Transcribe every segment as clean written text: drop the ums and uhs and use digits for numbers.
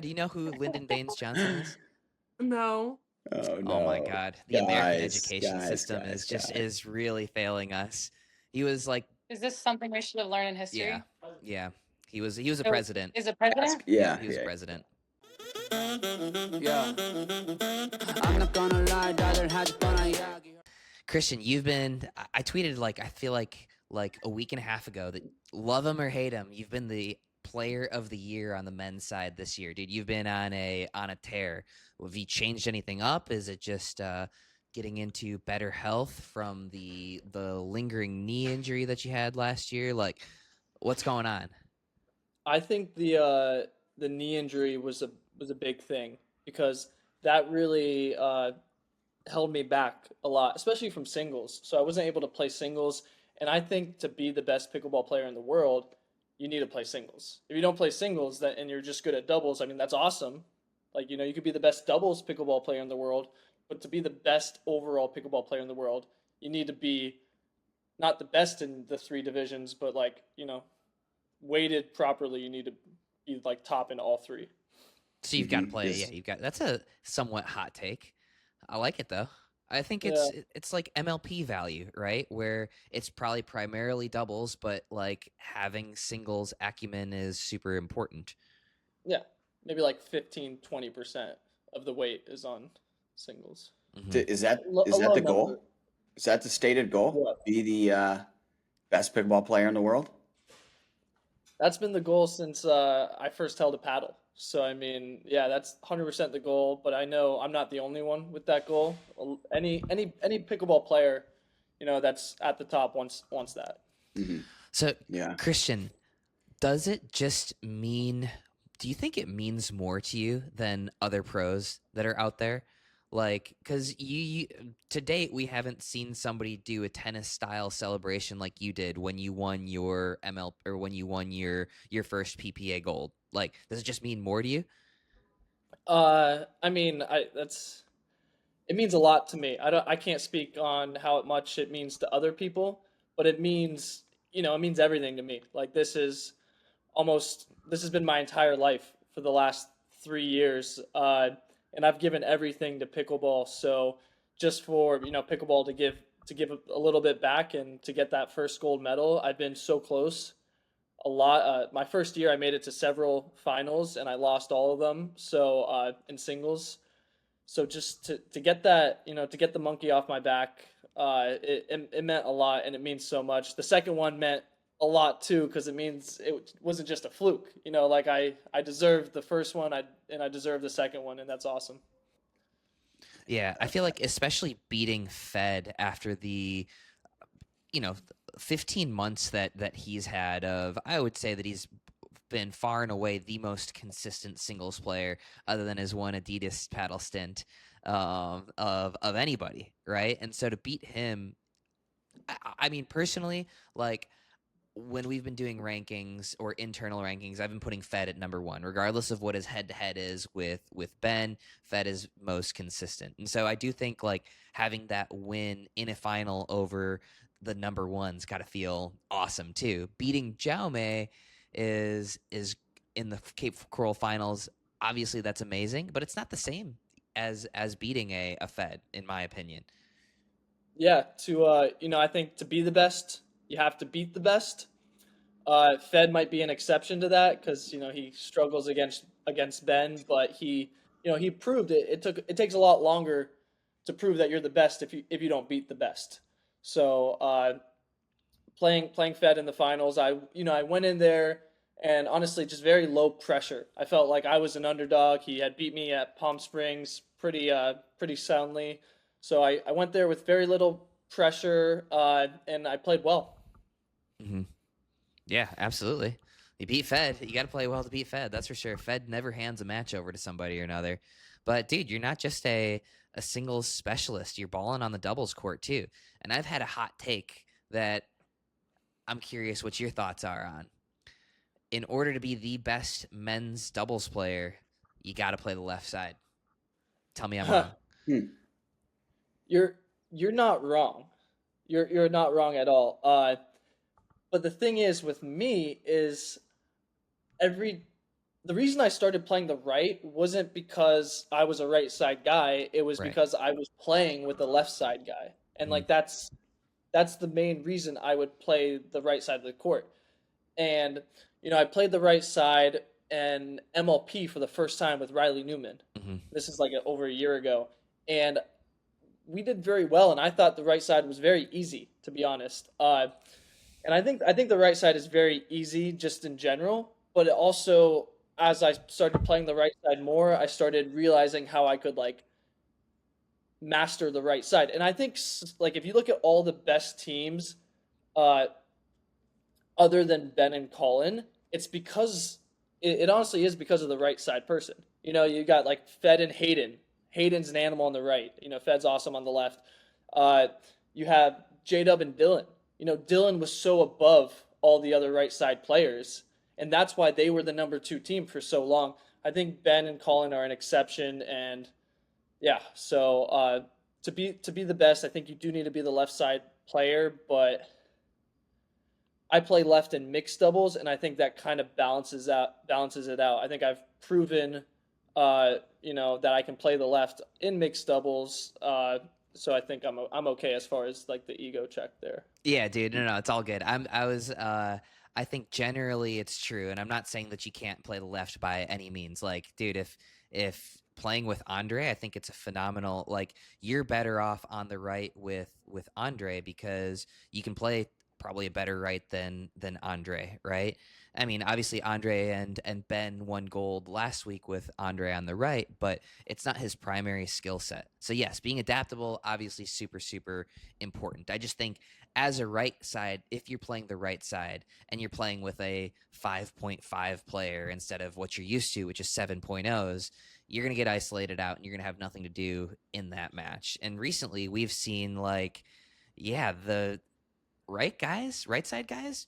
Do you know who Lyndon Baines Johnson is? No. Oh Oh my no. God. The American Guys, education system is really failing us. He was like, Is this something we should have learned in yeah, history? yeah. He was a So, president. is it president? Yeah, He was a president. Yeah. I'm not gonna lie, rather had gonna yagi. Christian, I tweeted I feel like a week and a half ago that love him or hate him, you've been the player of the year on the men's side this year, dude. You've been on a tear. Have you changed anything up? Is it just getting into better health from the lingering knee injury that you had last year? Like, what's going on? I think the knee injury was a big thing because that really held me back a lot, especially from singles. So I wasn't able to play singles, and I think to be the best pickleball player in the world, you need to play singles. If you don't play singles and you're just good at doubles, I mean that's awesome. Like, you could be the best doubles pickleball player in the world, but to be the best overall pickleball player in the world, you need to be not the best in the three divisions, but weighted properly. You need to be top in all three. So you've got to play. Yeah, that's a somewhat hot take. I like it though. I think it's like MLP value, right? Where it's probably primarily doubles, but like having singles acumen is super important. Yeah, maybe like 15-20% of the weight is on singles. Mm-hmm. Is that the goal? Number. Is that the stated goal? Yeah. Be the best pickleball player in the world? That's been the goal since I first held a paddle. So, I mean, yeah, that's 100% the goal, but I know I'm not the only one with that goal. Any pickleball player, that's at the top wants that. Mm-hmm. So, yeah. Christian, does it just mean, do you think it means more to you than other pros that are out there? Like, because you to date, we haven't seen somebody do a tennis style celebration like you did when you won your ML or when you won your first PPA gold. Like, does it just mean more to you? I mean, it means a lot to me. I can't speak on how much it means to other people, but it means, it means everything to me. Like, this has been my entire life for the last 3 years. And I've given everything to pickleball. So just for, pickleball to give a little bit back and to get that first gold medal, I've been so close. A lot. My first year, I made it to several finals and I lost all of them. So in singles, so just to get that, to get the monkey off my back, it meant a lot and it means so much. The second one meant a lot too, because it means it wasn't just a fluke. Like I deserved the first one, and I deserved the second one, and that's awesome. Yeah, I feel like especially beating Fed after the 15 months that he's had of, I would say that he's been far and away the most consistent singles player other than his one Adidas paddle stint of anybody, right? And so to beat him, I mean, personally, like, when we've been doing rankings or internal rankings, I've been putting Fed at number 1, regardless of what his head-to-head is with Ben. Fed is most consistent. And so I do think like having that win in a final over the number 1's got to feel awesome too. Beating Jaume is in the Cape Coral finals. Obviously that's amazing, but it's not the same as beating a Fed, in my opinion. Yeah, I think to be the best, you have to beat the best. Fed might be an exception to that because he struggles against Ben, but he proved it. It takes a lot longer to prove that you're the best if you don't beat the best. So playing Fed in the finals, I went in there and honestly just very low pressure. I felt like I was an underdog. He had beat me at Palm Springs pretty soundly. So I went there with very little pressure, and I played well. Mm-hmm. Yeah, absolutely. You beat Fed. You got to play well to beat Fed. That's for sure. Fed never hands a match over to somebody or another. But, dude, you're not just a singles specialist. You're balling on the doubles court, too. And I've had a hot take that I'm curious what your thoughts are on. In order to be the best men's doubles player, you got to play the left side. Tell me I'm wrong. You're not wrong. You're not wrong at all. But the thing is with me is every the reason I started playing the right wasn't because I was a right side guy. It was because I was playing with the left side guy. And like that's the main reason I would play the right side of the court. And I played the right side and MLP for the first time with Riley Newman. This is like over a year ago, and we did very well. And I thought the right side was very easy, to be honest. And I think the right side is very easy just in general, but it also, as I started playing the right side more, I started realizing how I could like master the right side. And I think like if you look at all the best teams, other than Ben and Colin, it's because it honestly is because of the right side person. You got like Fed and Hayden. Hayden's an animal on the right. Fed's awesome on the left. You have J-Dub and Dylan. Dylan was so above all the other right side players, and that's why they were the number 2 team for so long. I think Ben and Colin are an exception, and yeah, so to be the best, I think you do need to be the left side player, but I play left in mixed doubles, and I think that kind of balances it out. I think I've proven, that I can play the left in mixed doubles. So I think I'm okay as far as like the ego check there. Yeah, dude. No, it's all good. I think generally it's true, and I'm not saying that you can't play the left by any means. Like, dude, if playing with Andre, I think it's a phenomenal. Like, you're better off on the right with Andre because you can play probably a better right than Andre, right? I mean, obviously Andre and Ben won gold last week with Andre on the right, but it's not his primary skill set. So yes, being adaptable, obviously super, super important. I just think as a right side, if you're playing the right side and you're playing with a 5.5 player instead of what you're used to, which is 7.0s, you're going to get isolated out and you're going to have nothing to do in that match. And recently we've seen the right side guys,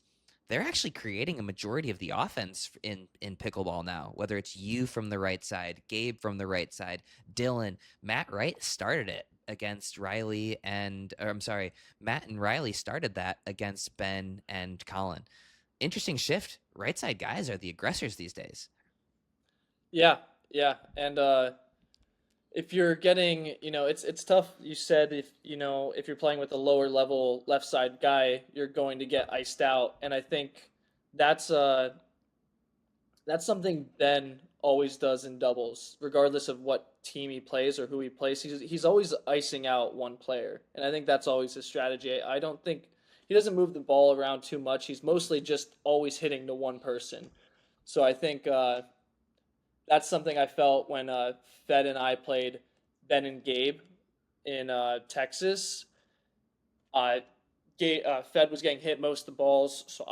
they're actually creating a majority of the offense in pickleball now, whether it's you from the right side, Gabe from the right side, Dylan, Matt Wright started it against Riley Matt and Riley started that against Ben and Colin. Interesting shift. Right side guys are the aggressors these days. Yeah. And if you're getting, it's tough. You said if you're playing with a lower level left side guy, you're going to get iced out. And I think that's something Ben always does in doubles, regardless of what team he plays or who he plays. He's always icing out one player. And I think that's always his strategy. I don't think he doesn't move the ball around too much. He's mostly just always hitting to one person. So I think that's something I felt when Fed and I played Ben and Gabe in Texas. Fed was getting hit most of the balls, so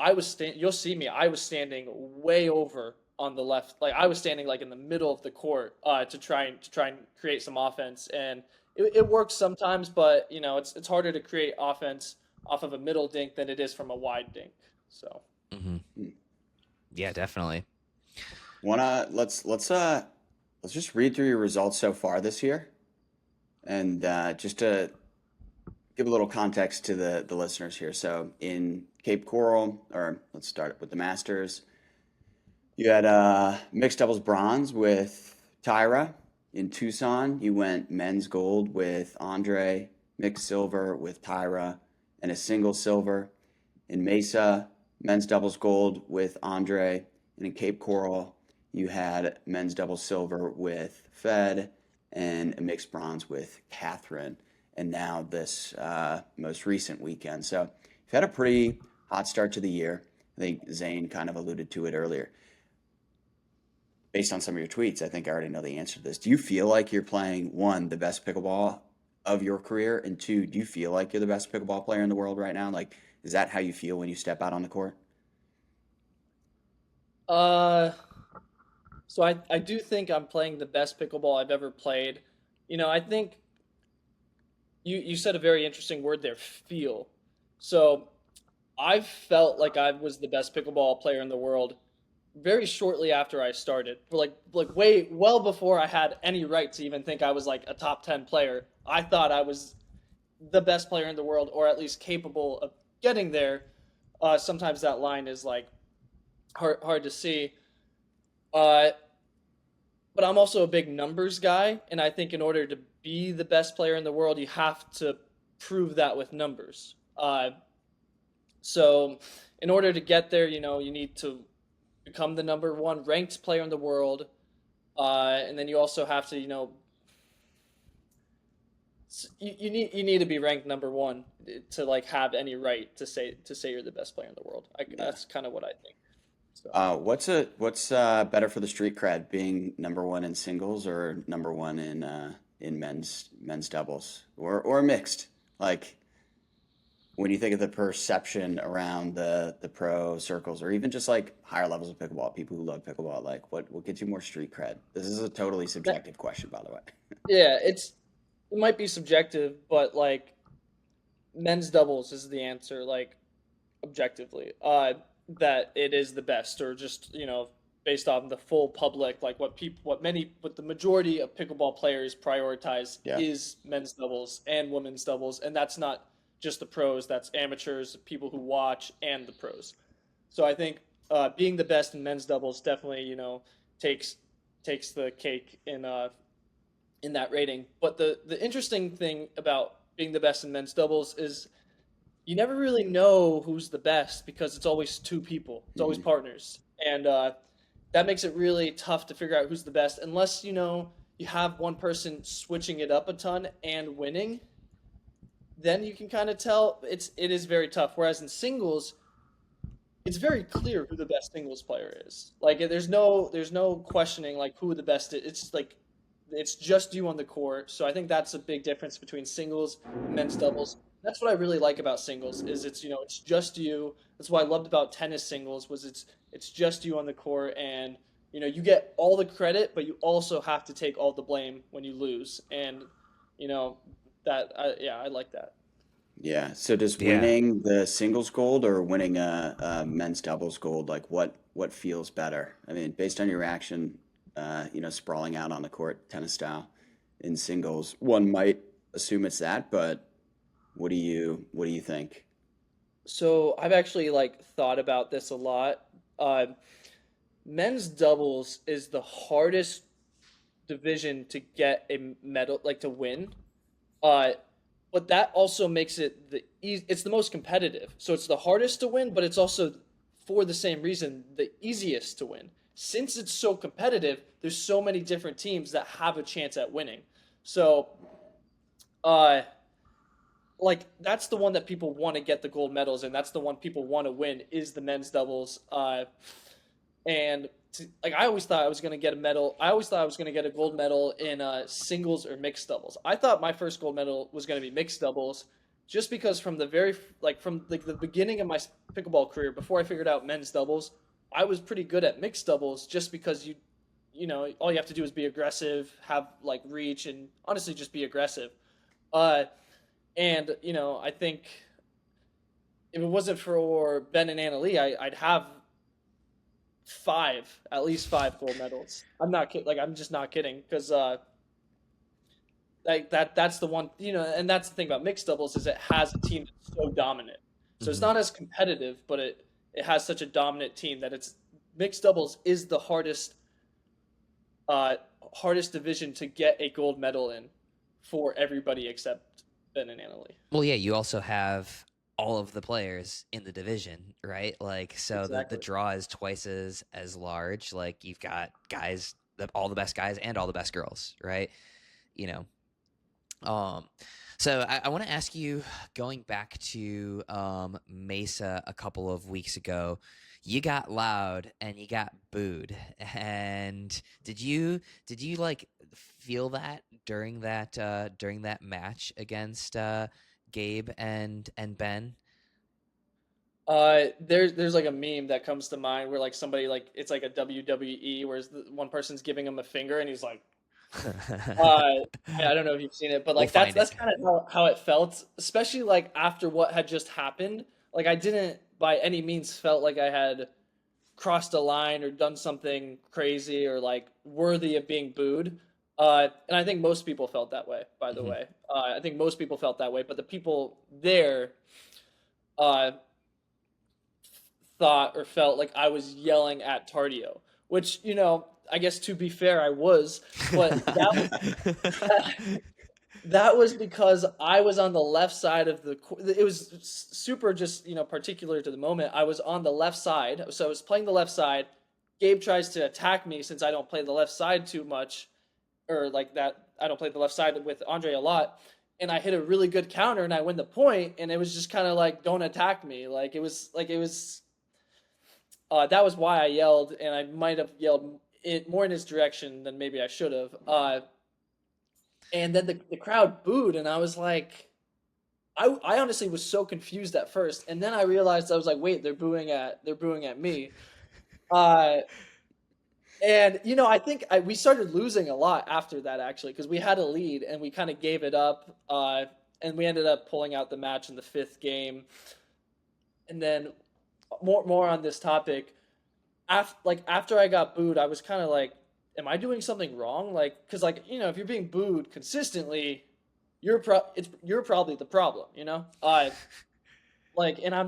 you'll see me. I was standing way over on the left, like I was standing like in the middle of the court to try and create some offense, and it works sometimes, but it's harder to create offense off of a middle dink than it is from a wide dink. So. Mm-hmm. Yeah, definitely. Let's just read through your results so far this year, and just to give a little context to the listeners here. So in Cape Coral, or let's start with the Masters, you had mixed doubles bronze with Tyra. In Tucson, you went men's gold with Andre, mixed silver with Tyra, and a single silver. In Mesa, men's doubles gold with Andre, and in Cape Coral, you had men's double silver with Fed and a mixed bronze with Catherine, and now this most recent weekend. So you've had a pretty hot start to the year. I think Zane kind of alluded to it earlier. Based on some of your tweets, I think I already know the answer to this. Do you feel like you're playing, one, the best pickleball of your career, and two, do you feel like you're the best pickleball player in the world right now? Like, is that how you feel when you step out on the court? So I do think I'm playing the best pickleball I've ever played. I think you said a very interesting word there, feel. So I've felt like I was the best pickleball player in the world very shortly after I started. Like well before I had any right to even think I was like a top 10 player. I thought I was the best player in the world, or at least capable of getting there. Sometimes that line is like hard to see. Uh, but I'm also a big numbers guy, and I think in order to be the best player in the world, you have to prove that with numbers. So in order to get there, you need to become the number one ranked player in the world, and then you also have to, you need to be ranked number one to like have any right to say you're the best player in the world. That's kind of what I think. So. What's better for the street cred, being number one in singles or number one in men's doubles or mixed? Like when you think of the perception around the pro circles or even just like higher levels of pickleball, people who love pickleball, like what gets you more street cred? This is a totally subjective question, by the way. Yeah, it might be subjective, but like men's doubles is the answer, like objectively. That it is the best, or just based on the full public, like what the majority of pickleball players prioritize is men's doubles and women's doubles, and that's not just the pros, that's amateurs, people who watch, and the pros. So I think being the best in men's doubles definitely takes the cake in that rating. But the interesting thing about being the best in men's doubles is you never really know who's the best because it's always two people. It's always partners. And that makes it really tough to figure out who's the best unless, you have one person switching it up a ton and winning. Then you can kind of tell it is very tough. Whereas in singles, it's very clear who the best singles player is. Like there's no questioning like who the best is. It's like it's just you on the court. So I think that's a big difference between singles and men's doubles. That's what I really like about singles is it's just you. That's what I loved about tennis singles was it's just you on the court, and you get all the credit, but you also have to take all the blame when you lose, and I like that. Yeah. So does winning the singles gold or winning a men's doubles gold, like what feels better? I mean, based on your reaction, sprawling out on the court, tennis style, in singles, one might assume it's that, but what do you think? So I've actually thought about this a lot. Men's doubles is the hardest division to get a medal, to win. But that also makes it it's the most competitive. So it's the hardest to win, but it's also, for the same reason, the easiest to win. Since it's so competitive, there's so many different teams that have a chance at winning. So, that's the one that people want to get the gold medals in. That's the one people want to win is the men's doubles. I always thought I was going to get a medal. I always thought I was going to get a gold medal in singles or mixed doubles. I thought my first gold medal was going to be mixed doubles, just because from the the beginning of my pickleball career, before I figured out men's doubles, I was pretty good at mixed doubles, just because all you have to do is be aggressive, have reach, and honestly just be aggressive. I think if it wasn't for Ben and Anna Lee, I'd have at least five gold medals. I'm not kidding. I'm just not kidding, because that's the one, and that's the thing about mixed doubles is it has a team that's so dominant. So it's not as competitive, but it has such a dominant team that mixed doubles is the hardest division to get a gold medal in for everybody except Ben and Anna Lee. Well, yeah, you also have all of the players in the division, right? So Exactly. the draw is twice as large. You've got guys, all the best guys and all the best girls, right? So I want to ask you, going back to Mesa a couple of weeks ago, you got loud and you got booed. And did you feel that during that match against Gabe and Ben? There's a meme that comes to mind where somebody it's like a WWE where one person's giving him a finger and he's like, I don't know if you've seen it, but that's kind of how it felt, especially after what had just happened. I didn't by any means felt like I had crossed a line or done something crazy or worthy of being booed. And I think most people felt that way, by the way. I think most people felt that way, but the people there thought or felt like I was yelling at Tardio, which, I guess to be fair, I was, but that was because I was on the left side of the court. It was super just, particular to the moment. I was on the left side. So I was playing the left side. Gabe tries to attack me since I don't play the left side too much, or like that. I don't play the left side with Andre a lot. And I hit a really good counter and I win the point. And it was just kind of like, don't attack me. That was why I yelled, and I might have yelled it more in his direction than maybe I should have. And then the crowd booed, and I was like, I honestly was so confused at first, and then I realized I was like, wait, they're booing at me. And I think we started losing a lot after that, actually, because we had a lead and we kind of gave it up, and we ended up pulling out the match in the 5th game. And then more on this topic. After I got booed, I was kind of like, am I doing something wrong? Because if you're being booed consistently, you're probably the problem, and I'm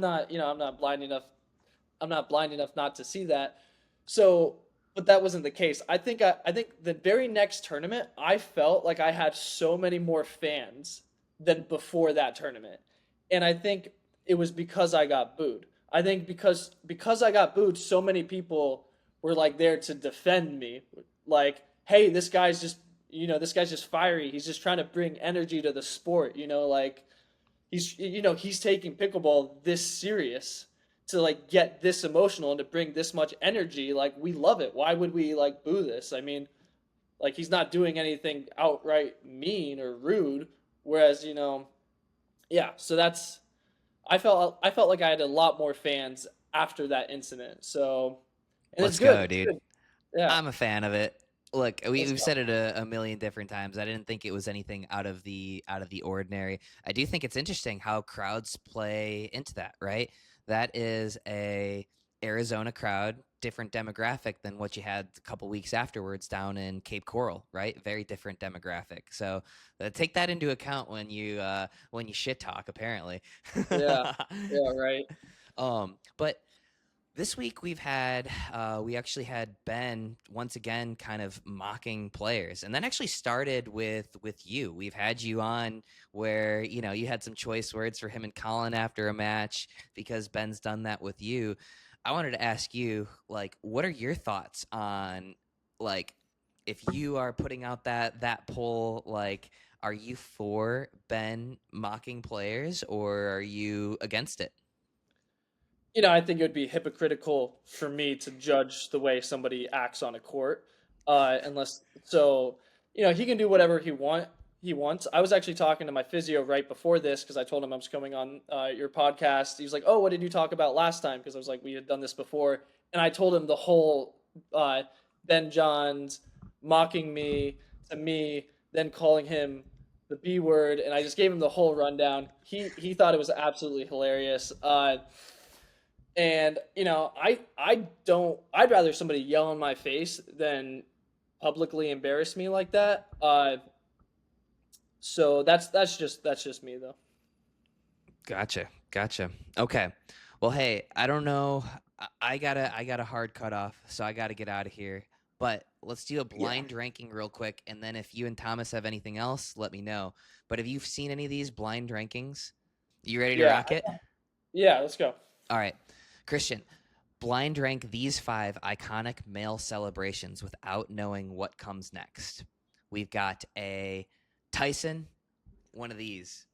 not, I'm not blind enough not to see that. So, but that wasn't the case. I think the very next tournament, I felt like I had so many more fans than before that tournament. And I think it was because I got booed. I think because I got booed, so many people were like there to defend me. Like, hey, this guy's just fiery. He's just trying to bring energy to the sport. He's taking pickleball this serious to like get this emotional and to bring this much energy. Like, we love it. Why would we like boo this? I mean, like, he's not doing anything outright mean or rude. Whereas, yeah. So I felt like I had a lot more fans after that incident. So, and Let's it's good. go, dude. It's good. Yeah. I'm a fan of it. Look, we've said it a million different times. I didn't think it was anything out of the ordinary. I do think it's interesting how crowds play into that, right? That is a Arizona crowd, different demographic than what you had a couple weeks afterwards down in Cape Coral, right? Very different demographic. So take that into account when you shit talk. Apparently. Yeah. Yeah. Right. But this week we actually had Ben once again kind of mocking players, and that actually started with you. We've had you on where you had some choice words for him and Colin after a match because Ben's done that with you. I wanted to ask you, like, what are your thoughts on, like, if you are putting out that poll, like, are you for Ben mocking players or are you against it? I think it would be hypocritical for me to judge the way somebody acts on a court, unless he can do whatever he wants. I was actually talking to my physio right before this because I told him I was coming on your podcast. He was like, "Oh, what did you talk about last time?" Because I was like, "We had done this before," and I told him the whole Ben Johns mocking me to me, then calling him the B word, and I just gave him the whole rundown. He thought it was absolutely hilarious. And I'd rather somebody yell in my face than publicly embarrass me like that. So that's just me though. Gotcha. Okay. Well, hey, I don't know. I got a hard cutoff, so I got to get out of here. But let's do a blind ranking real quick, and then if you and Thomas have anything else, let me know. But have you seen any of these blind rankings? You ready to rock it? Yeah, let's go. All right. Christian, blind rank these 5 iconic male celebrations without knowing what comes next. We've got a Tyson, one of these.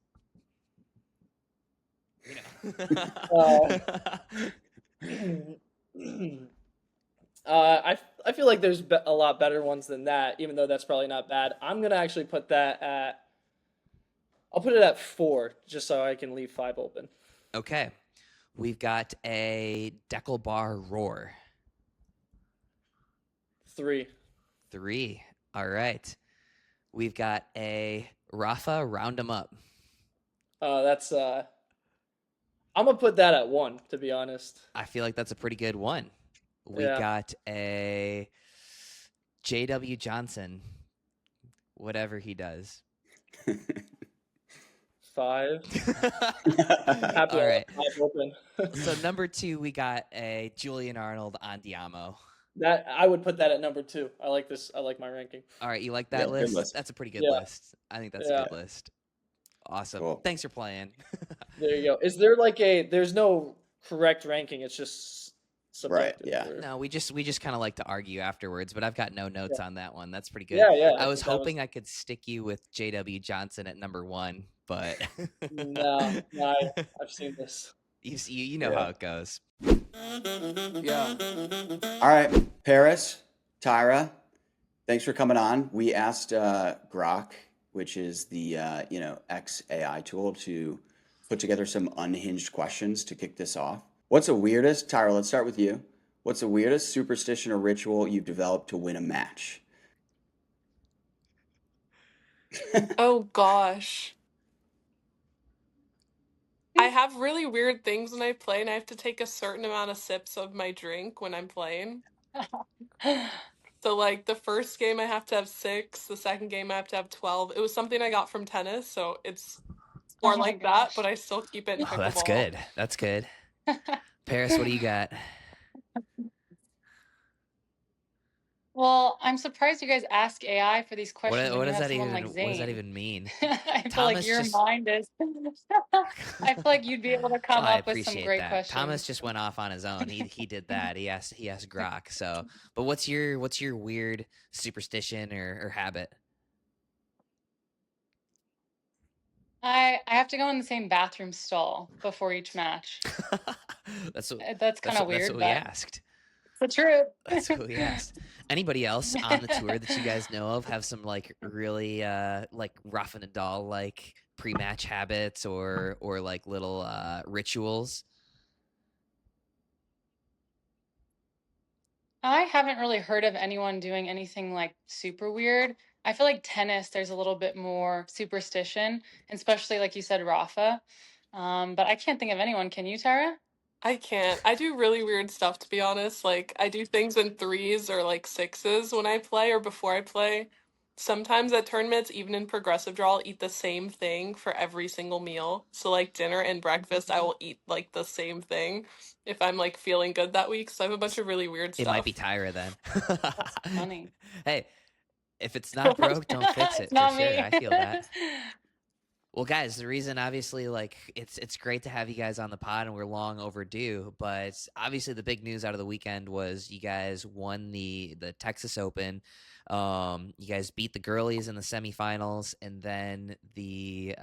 I feel like there's a lot better ones than that, even though that's probably not bad. I'm gonna actually put that I'll put it at 4, just so I can leave 5 open. Okay. We've got a Deckle Bar Roar. 3. 3. All right. We've got a Rafa Round 'em Up. That's I'm gonna put that at 1, to be honest. I feel like that's a pretty good one. We got a J.W. Johnson, whatever he does. 5. All right. 5 open. So number 2, we got a Julian Arnold Andiamo. That I would put that at number 2. I like this. I like my ranking. All right, you like Yeah, that good list? list. That's a pretty good Yeah. list. I think that's a Yeah. good list. Awesome. Cool. Thanks for playing. There you go. Is there like there's no correct ranking, it's just subjective? yeah. or- No, we just kind of like to argue afterwards, but I've got no notes on that one. That's pretty good. Yeah. I was think that hoping I could stick you with JW Johnson at number 1, but No, I've seen this. you know Yeah. how it goes. Yeah. All right, Parris, Tyra, thanks for coming on. We asked Grok, which is the X AI tool, to put together some unhinged questions to kick this off. What's the weirdest, Tyra? Let's start with you. What's the weirdest superstition or ritual you've developed to win a match? Oh gosh. I have really weird things when I play, and I have to take a certain amount of sips of my drink when I'm playing. So, like, the first game I have to have 6, the second game I have to have 12. It was something I got from tennis, so it's more Oh my like that, gosh. but I still keep it in Oh, pickleball. that's good. That's good. Parris, what do you got? Well, I'm surprised you guys ask AI for these questions when What you does have that someone even like Zane. what does that even mean? I feel Thomas like your just- mind is. I feel like you'd be able to come I up with some appreciate great that. questions. Thomas just went off on his own. He did that. He asked Grok. So, but what's your weird superstition or habit? I have to go in the same bathroom stall before each match. That's That's kind of what weird, we but asked. it's the truth. That's what we asked. Anybody else on the tour that you guys know of have some like really like rough and a doll like pre-match habits or like little rituals? I haven't really heard of anyone doing anything like super weird. I feel like tennis, there's a little bit more superstition, especially like you said, Rafa. But I can't think of anyone. Can you, Tara? I can't. I do really weird stuff, to be honest. Like, I do things in 3s or like 6s when I play or before I play. Sometimes at tournaments, even in progressive draw, I'll eat the same thing for every single meal. So, like, dinner and breakfast, I will eat like the same thing if I'm like feeling good that week. So I have a bunch of really weird stuff. It might be Tyra then. That's funny. Hey, if it's not broke, don't fix it. It's not for me. sure. I feel that. Well, guys, the reason obviously like it's great to have you guys on the pod, and we're long overdue. But obviously, the big news out of the weekend was you guys won the Texas Open. You guys beat the Girlies in the semifinals, and then the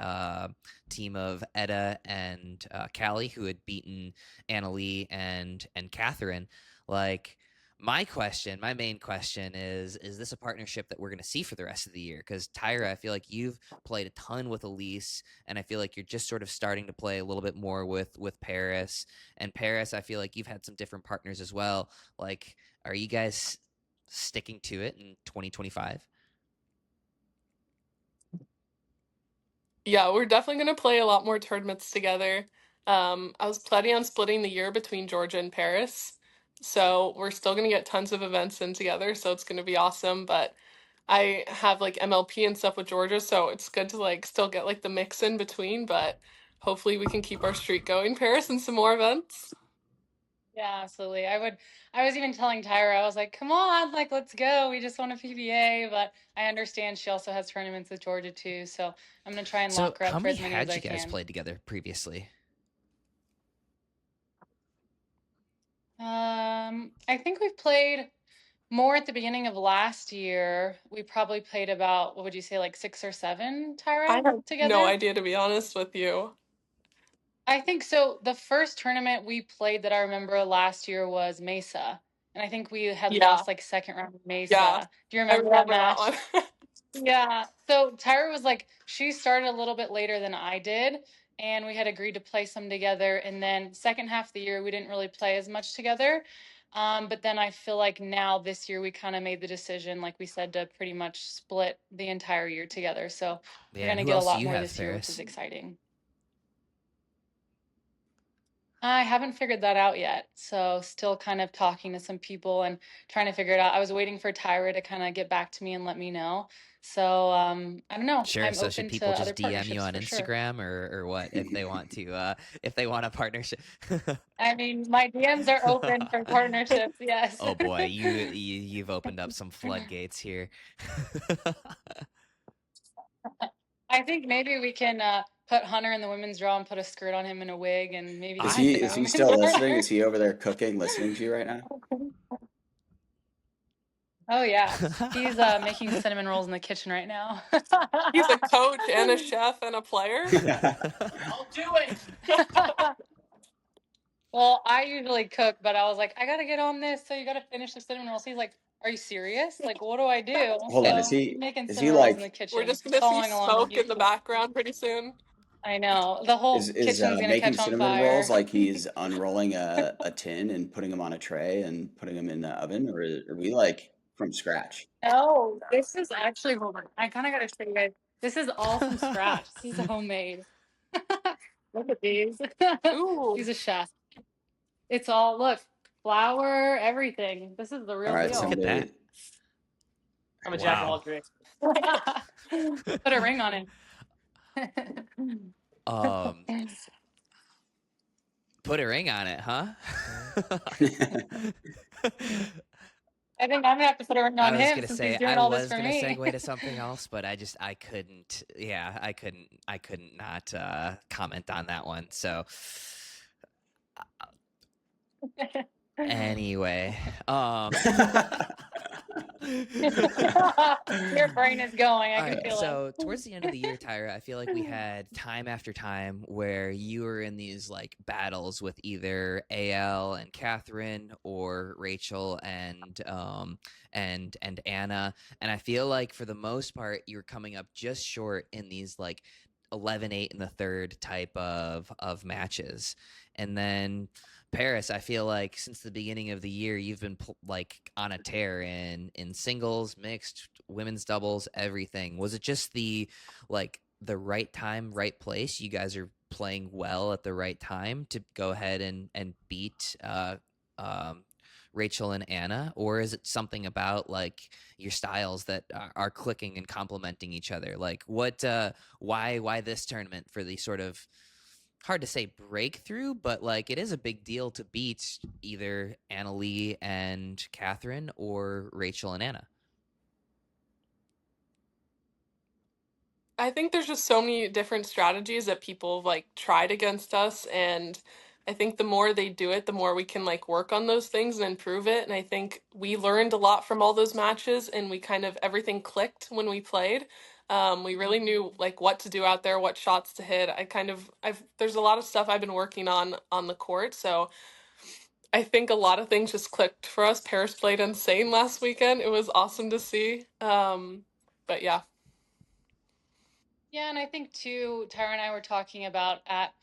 team of Etta and Callie, who had beaten Annalie and Catherine. Like, my main question is this a partnership that we're going to see for the rest of the year? Because Tyra, I feel like you've played a ton with Elise, and I feel like you're just sort of starting to play a little bit more with Parris. And Parris, I feel like you've had some different partners as well. Like, are you guys sticking to it in 2025? Yeah, we're definitely going to play a lot more tournaments together. I was planning on splitting the year between Georgia and Paris. So we're still going to get tons of events in together. So it's going to be awesome. But I have like MLP and stuff with Georgia. So it's good to like still get like the mix in between. But hopefully we can keep our streak going, Paris, and some more events. Yeah, absolutely. I was even telling Tyra, I was like, come on, like, let's go. We just won a PPA, but I understand she also has tournaments with Georgia too. So I'm going to try and So, lock her up how for many as many had as you I guys can. played together previously? I think we've played more at the beginning of last year. We probably played about, what would you say, like 6 or 7, Tyra, I have together? no idea, to be honest with you. I think so. The first tournament we played that I remember last year was Mesa. And I think we had Yeah. lost like second round of Mesa. Yeah, Do you I remember, remember that that match? one. Yeah. So Tyra was like, she started a little bit later than I did. And we had agreed to play some together. And then second half of the year, we didn't really play as much together. But then I feel like now this year we kind of made the decision, like we said, to pretty much split the entire year together. So we're Yeah, going to who get a else do lot you more have, this year, which Parris? is exciting. I haven't figured that out yet. So still kind of talking to some people and trying to figure it out. I was waiting for Tyra to kind of get back to me and let me know. So I don't know. Sure. I'm So should open to people other just DM you partnerships on for sure. Instagram or what if they want to if they want a partnership? I mean, my DMs are open for partnerships. Yes. Oh boy, you've opened up some floodgates here. I think maybe we can put Hunter in the women's draw and put a skirt on him and a wig, and maybe Is he's he the is he women's still listening? partner. Is he over there cooking, listening to you right now? Oh yeah, he's making cinnamon rolls in the kitchen right now. He's a coach and a chef and a player. I'll do it. Well, I usually cook, but I was like, I gotta get on this, so you gotta finish the cinnamon rolls. He's like, are you serious? Like, what do I do? Hold on, So he's making is he cinnamon rolls in the like kitchen, We're just gonna see following along with smoke you. in the background pretty soon. I know the whole is kitchen's gonna making catch on cinnamon fire. rolls like he's unrolling a tin and putting them on a tray and putting them in the oven, or are we like from scratch? No, this is actually, hold on. I kind of gotta show you guys. This is all from scratch. This is homemade. Look at these. Ooh. He's a chef. It's all, look, flour, everything. This is the All real right, deal. Look at that. I'm a jack of all Wow. trades. Put a ring on it. Put a ring on it, huh? I think I'm gonna have to put a ring I on was him gonna since say he's doing I all this was for gonna me. segue to something else, but I couldn't. Yeah, I couldn't not comment on that one. So anyway, Your brain is going. I all can right, feel so towards the end of the year, Tyra, I feel like we had time after time where you were in these like battles with either AL and Catherine or Rachel and Anna, and I feel like for the most part you're coming up just short in these like 11-8 in the third type of matches, and then Parris, I feel like since the beginning of the year, you've been like on a tear in singles, mixed, women's doubles, everything. Was it just the like the right time, right place? You guys are playing well at the right time to go ahead and beat um, Rachel and Anna, or is it something about like your styles that are clicking and complementing each other? Like what? Why this tournament for the sort of hard to say breakthrough, but like it is a big deal to beat either Anna Lee and Catherine or Rachel and Anna. I think there's just so many different strategies that people have like tried against us, and I think the more they do it, the more we can like work on those things and improve it. And I think we learned a lot from all those matches, and we kind of everything clicked when we played. We really knew like what to do out there, what shots to hit. I've there's a lot of stuff I've been working on the court, so I think a lot of things just clicked for us. Parris played insane last weekend. It was awesome to see. But yeah. Yeah, and I think too, Tyra and I were talking about at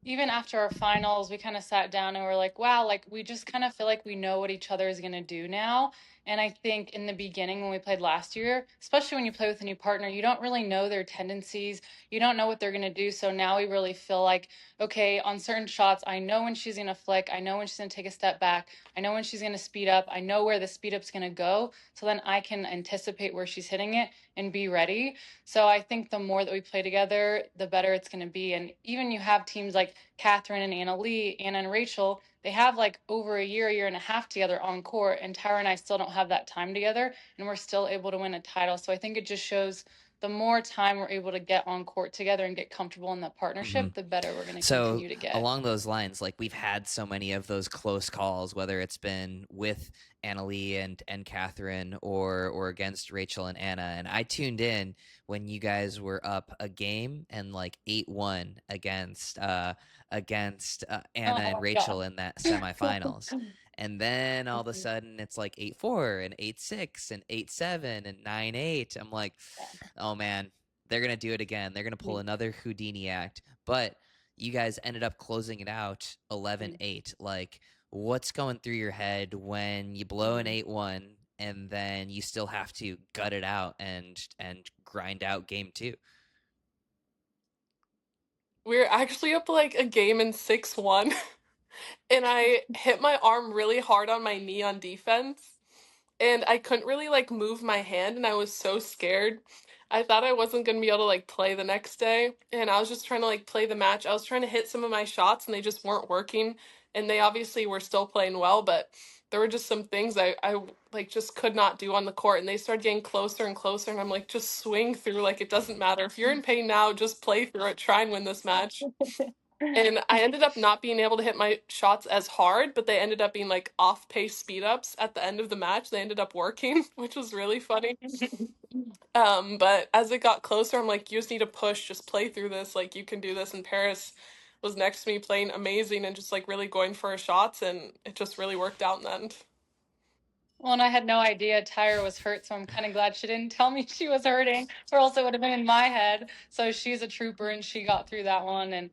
even after our finals, we kind of sat down and we're like, wow, like we just kind of feel like we know what each other is going to do now. And I think in the beginning, when we played last year, especially when you play with a new partner, you don't really know their tendencies. You don't know what they're going to do. So now we really feel like, okay, on certain shots, I know when she's going to flick. I know when she's going to take a step back. I know when she's going to speed up. I know where the speed up's going to go. So then I can anticipate where she's hitting it and be ready. So I think the more that we play together, the better it's going to be. And even you have teams like Catherine and Anna Lee, Anna and Rachel, they have like over a year and a half together on court, and Tyra and I still don't have that time together, and we're still able to win a title. So I think it just shows the more time we're able to get on court together and get comfortable in that partnership, the better we're going to continue to get. Along those lines, like we've had so many of those close calls, whether it's been with Annalie and Catherine or against Rachel and Anna. And I tuned in when you guys were up a game and like 8-1 against Anna and Rachel in that semifinals. And then all of a sudden it's like 8-4 and 8-6 and 8-7 and 9-8. I'm like, oh man, they're going to do it again. They're going to pull another Houdini act. But you guys ended up closing it out 11-8. Like, what's going through your head when you blow an 8-1 and then you still have to gut it out and grind out game 2? We're actually up like a game in 6-1. and I hit my arm really hard on my knee on defense, and I couldn't really like move my hand, and I was so scared. I thought I wasn't gonna be able to like play the next day, and I was just trying to like play the match. I was trying to hit some of my shots, and they just weren't working. And they obviously were still playing well, but there were just some things I like just could not do on the court, and they started getting closer and closer, and I'm like, just swing through, like it doesn't matter. If you're in pain now, just play through it, try and win this match. And I ended up not being able to hit my shots as hard, but they ended up being like off-pace speed ups at the end of the match. They ended up working, which was really funny. But as it got closer, I'm like, you just need to push, just play through this, like you can do this. And Parris was next to me playing amazing and just like really going for his shots, and it just really worked out in the end. Well, and I had no idea Tyra was hurt, so I'm kind of glad she didn't tell me she was hurting, or else it would have been in my head. So she's a trooper, and she got through that one. And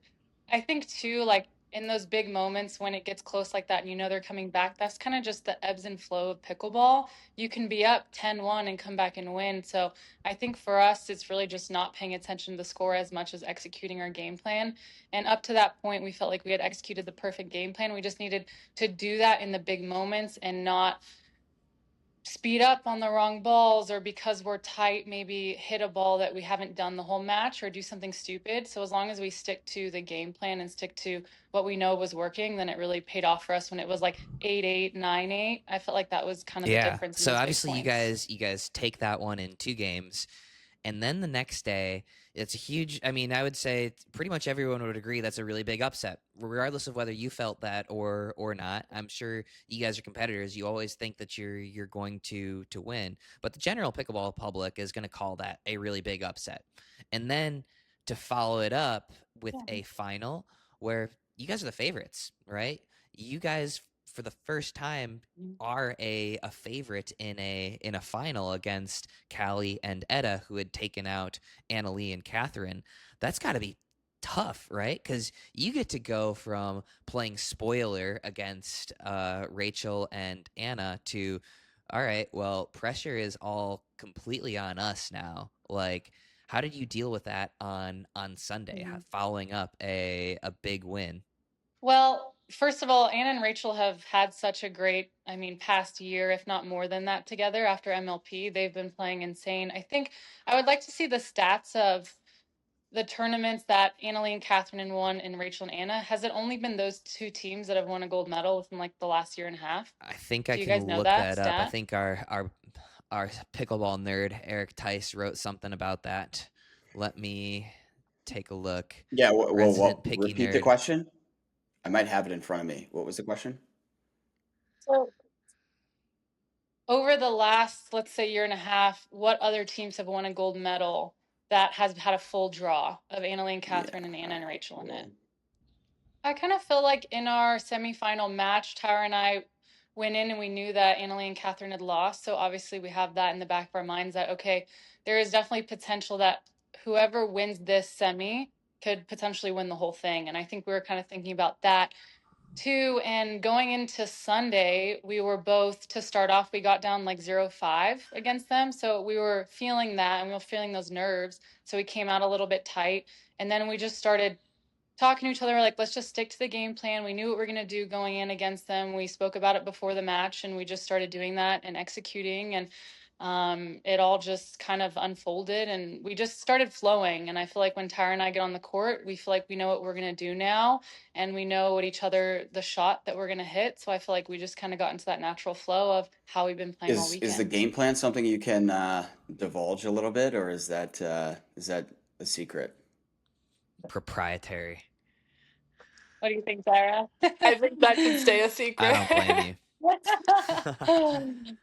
I think too, like in those big moments when it gets close like that, and you know they're coming back, that's kind of just the ebbs and flow of pickleball. You can be up 10-1 and come back and win. So I think for us, it's really just not paying attention to the score as much as executing our game plan. And up to that point, we felt like we had executed the perfect game plan. We just needed to do that in the big moments and not speed up on the wrong balls, or because we're tight, maybe hit a ball that we haven't done the whole match or do something stupid. So as long as we stick to the game plan and stick to what we know was working, then it really paid off for us when it was like 8-8, 9-8. I felt like that was kind of the difference. So in those obviously big points. you guys take that one in 2 games, and then the next day it's a huge, I mean, I would say pretty much everyone would agree that's a really big upset, regardless of whether you felt that or not. I'm sure you guys are competitors. You always think that you're going to win, but the general pickleball public is going to call that a really big upset. And then to follow it up with a final where you guys are the favorites, right? You guys for the first time are a favorite in a final against Callie and Etta, who had taken out Annalie and Catherine. That's got to be tough, right? Because you get to go from playing spoiler against Rachel and Anna to, all right, well, pressure is all completely on us now. Like, how did you deal with that on Sunday, following up a big win? Well, first of all, Anna and Rachel have had such a great, past year, if not more than that, together after MLP. They've been playing insane. I think I would like to see the stats of the tournaments that Annalie and Catherine have won, and Rachel and Anna. Has it only been those two teams that have won a gold medal within like the last year and a half? I think Do I you can guys know look that that up. I stat? think our pickleball nerd Eric Tice wrote something about that. Let me take a look. Yeah, well, Resident picky repeat the nerd. question. I might have it in front of me. What was the question? So over the last, let's say, year and a half, what other teams have won a gold medal that has had a full draw of Annalie and Catherine and Anna and Rachel in it? I kind of feel like in our semifinal match, Tyra and I went in and we knew that Annalie and Catherine had lost. So obviously we have that in the back of our minds that, okay, there is definitely potential that whoever wins this semi could potentially win the whole thing. And I think we were kind of thinking about that too. And going into Sunday, we were both, to start off, we got down like 0-5 against them. So we were feeling that, and we were feeling those nerves. So we came out a little bit tight. And then we just started talking to each other, like, let's just stick to the game plan. We knew what we are going to do going in against them. We spoke about it before the match, and we just started doing that and executing. And it all just kind of unfolded, and we just started flowing. And I feel like when Tyra and I get on the court, we feel like we know what we're going to do now, and we know what each other, the shot that we're going to hit. So I feel like we just kind of got into that natural flow of how we've been playing all weekend. Is the game plan something you can divulge a little bit, or is that a secret? Proprietary. What do you think, Tyra? I think that should stay a secret. I don't blame you.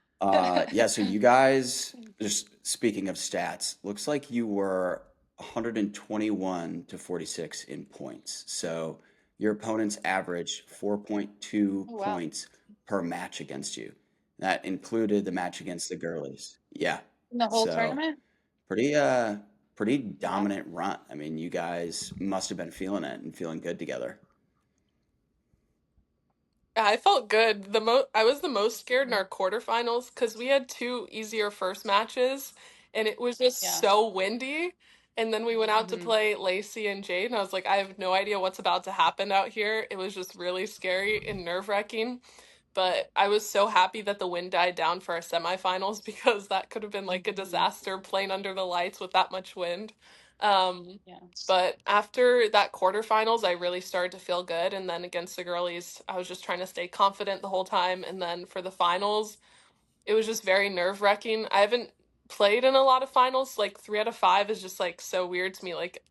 Yeah, so you guys, just speaking of stats, looks like you were 121 to 46 in points. So your opponents averaged 4.2 Oh, wow. points per match against you. That included the match against the Girlies. Yeah. In the whole So tournament? pretty dominant run. I mean, you guys must have been feeling it and feeling good together. I felt good. I was the most scared in our quarterfinals because we had two easier first matches, and it was just Yeah. so windy. And then we went out to play Lacey and Jade, and I was like, I have no idea what's about to happen out here. It was just really scary and nerve-wracking. But I was so happy that the wind died down for our semifinals because that could have been like a disaster playing under the lights with that much wind. Yeah. But after that quarterfinals, I really started to feel good. And then against the girlies, I was just trying to stay confident the whole time. And then for the finals, it was just very nerve-wracking. I haven't played in a lot of finals. Like 3 out of 5 is just like so weird to me. Like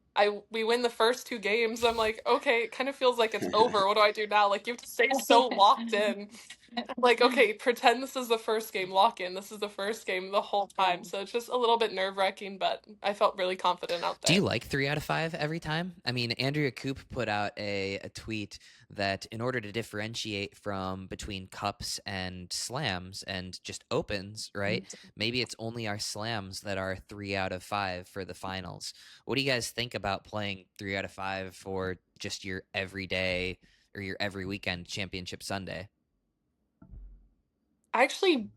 we win the first 2 games. I'm like, okay, it kind of feels like it's over. What do I do now? Like you have to stay so locked in. I'm like, okay, pretend this is the first game, lock in. This is the first game the whole time. Yeah. So it's just a little bit nerve-wracking, but I felt really confident out Do there. you like 3 out of 5 every time? I mean, Andrea Coop put out a tweet that in order to differentiate from between cups and slams and just opens, right? Maybe it's only our slams that are 3 out of 5 for the finals. What do you guys think about playing 3 out of 5 for just your everyday or your every weekend championship Sunday? Actually,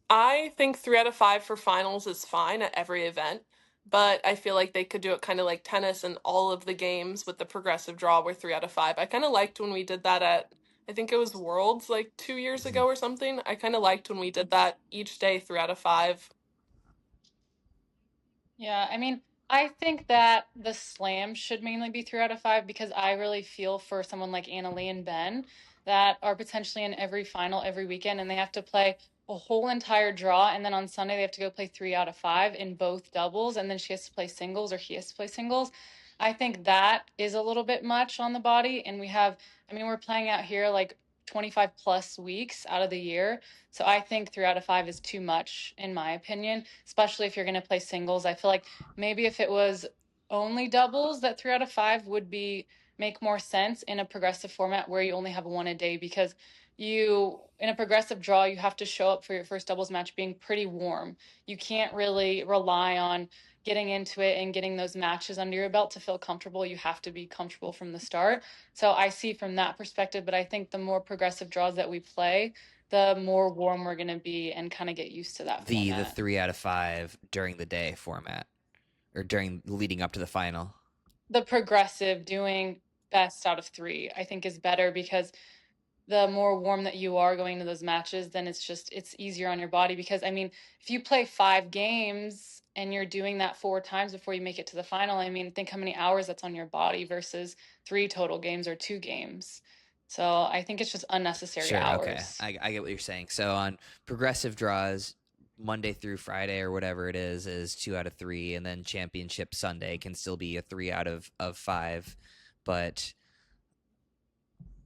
I think 3 out of 5 for finals is fine at every event, but I feel like they could do it kind of like tennis and all of the games with the progressive draw were 3 out of 5. I kind of liked when we did that at, I think it was Worlds like 2 years ago or something. I kind of liked when we did that each day 3 out of 5. Yeah, I mean, I think that the slam should mainly be 3 out of 5 because I really feel for someone like Annalie and Ben that are potentially in every final every weekend and they have to play a whole entire draw and then on Sunday they have to go play 3 out of 5 in both doubles and then she has to play singles or he has to play singles. I think that is a little bit much on the body and we're playing out here like 25 plus weeks out of the year. So I think 3 out of 5 is too much, in my opinion, especially if you're going to play singles. I feel like maybe if it was only doubles, that 3 out of 5 would make more sense in a progressive format where you only have one a day because in a progressive draw, you have to show up for your first doubles match being pretty warm. You can't really rely on getting into it and getting those matches under your belt to feel comfortable. You have to be comfortable from the start. So I see from that perspective, but I think the more progressive draws that we play, the more warm we're going to be and kind of get used to that The format. 3 out of 5 during the day format or during leading up to the final. The progressive doing best out of 3, I think is better because the more warm that you are going to those matches, then it's easier on your body because I mean, if you play 5 games and you're doing that 4 times before you make it to the final, I mean, think how many hours that's on your body versus 3 total games or 2 games. So I think it's just unnecessary Sure, okay. hours. I get what you're saying. So on progressive draws, Monday through Friday or whatever it is 2 out of 3, and then championship Sunday can still be a 3 out of 5. But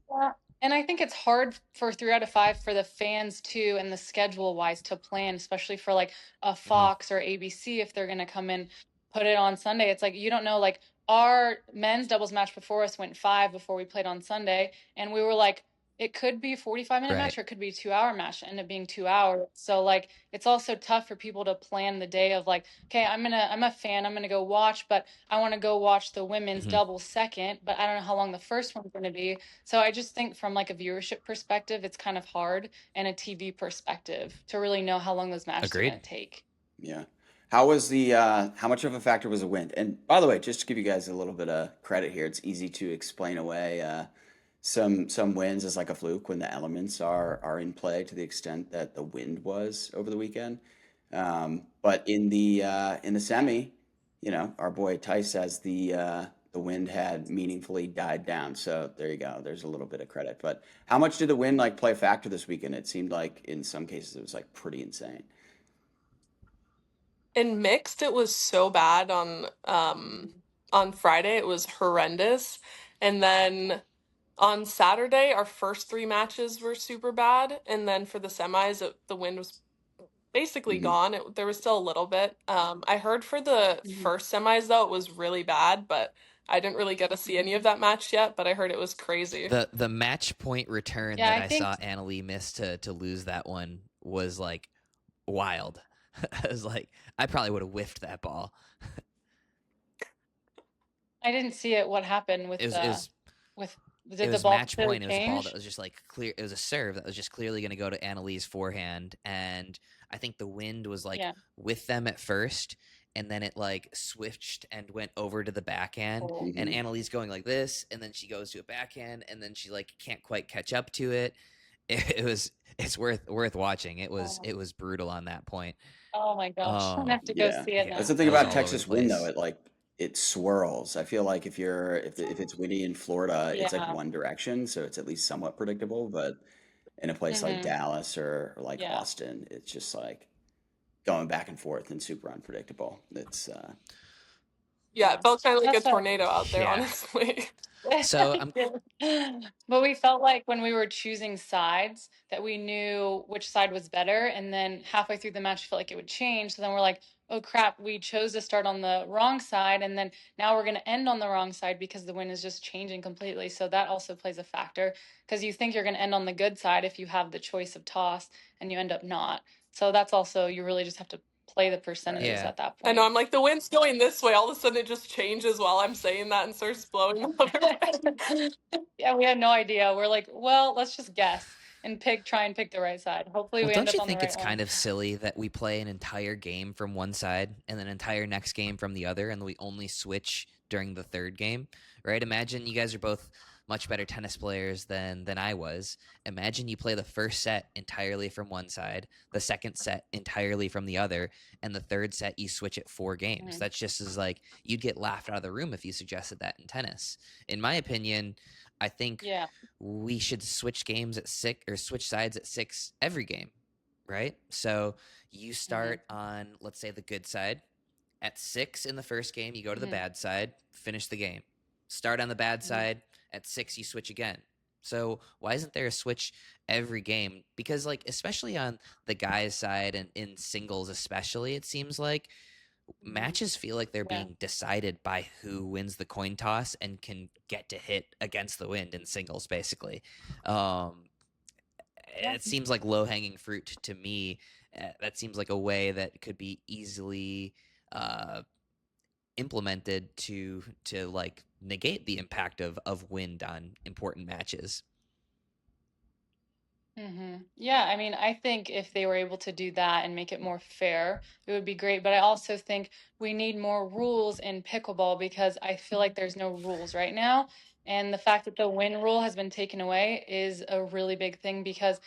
Yeah. And I think it's hard for 3 out of 5 for the fans too, and the schedule wise to plan, especially for like a Fox or ABC if they're gonna come in, put it on Sunday. It's like you don't know, like our men's doubles match before us went 5 before we played on Sunday, and we were like, it could be a 45-minute match Right. or it could be a 2-hour match. It ended up being 2 hours. So like it's also tough for people to plan the day of like, okay, I'm a fan, I'm gonna go watch, but I want to go watch the women's doubles second, but I don't know how long the first one's gonna be. So I just think from like a viewership perspective, it's kind of hard, and a TV perspective to really know how long those matches are Agreed. going to take. Yeah. How was how much of a factor was the wind? And by the way, just to give you guys a little bit of credit here, it's easy to explain away some wins as like a fluke when the elements are in play to the extent that the wind was over the weekend. But in the semi, our boy Tice says the wind had meaningfully died down. So there you go. There's a little bit of credit. But how much did the wind like play a factor this weekend? It seemed like in some cases it was like pretty insane. In mixed, it was so bad on Friday. It was horrendous. And then on Saturday, our first 3 matches were super bad. And then for the semis, the wind was basically gone. There was still a little bit. I heard for the first semis, though, it was really bad, but I didn't really get to see any of that match yet, but I heard it was crazy. The match point return Yeah, that I I think saw Annalie miss to lose that one was like wild. I was like, I probably would have whiffed that ball. I didn't see it. What happened with It was did it the was ball match clearly point. It was a ball change? that was just like clear. It was a serve that was just clearly going to go to Annalie's forehand, and I think the wind was like Yeah. with them at first, and then it like switched and went over to the backhand, Cool. and Annalise going like this, and then she goes to a backhand, and then she like can't quite catch up to it. It's worth watching. It was brutal on that point. Oh my gosh, I'm gonna have to go Yeah. see it Yeah. That's now. the thing That was about all over Texas the wind, though. place. It swirls. I feel like if it's windy in Florida, it's like Yeah. one direction, so it's at least somewhat predictable. But in a place like Mhm. Dallas or like Yeah. Austin, it's just like going back and forth and super unpredictable. It's Yeah, it felt kind of like a That's what tornado out there, Yeah. honestly. So I'm but we felt like when we were choosing sides that we knew which side was better, and then halfway through the match, we felt like it would change. So then we're like, oh crap, we chose to start on the wrong side, and then now we're going to end on the wrong side because the wind is just changing completely. So that also plays a factor, because you think you're going to end on the good side if you have the choice of toss, and you end up not. So that's also, you really just have to play the percentages Yeah. at that I point. know, I'm like, the wind's going this way. All of a sudden, it just changes while I'm saying that and starts blowing the other way. Yeah, we had no idea. We're like, well, let's just guess and try and pick the right side. Hopefully Well, we end don't up you on the think right it's one. kind of silly that we play an entire game from one side and an entire next game from the other, and we only switch during the third game, right? Imagine you guys are both much better tennis players than I was. Imagine you play the first set entirely from one side, the second set entirely from the other, and the third set you switch it 4 games. Mhm. That's just as like you'd get laughed out of the room if you suggested that in tennis. In my opinion, I think Yeah. we should switch games at 6 or switch sides at 6 every game, right? So you start on, let's say, the good side at 6 in the first game, you go to the Mhm. bad side, finish the game. Start on the bad Mhm. side at 6, you switch again. So why isn't there a switch every game? Because like especially on the guys' side and in singles especially, it seems like matches feel like they're Yeah. being decided by who wins the coin toss and can get to hit against the wind in singles, basically. Um, Yeah. it seems like low-hanging fruit to me. That seems like a way that could be easily implemented to like negate the impact of wind on important matches. Yeah, I mean, I think if they were able to do that and make it more fair, it would be great. But I also think we need more rules in pickleball, because I feel like there's no rules right now. And the fact that the win rule has been taken away is a really big thing, because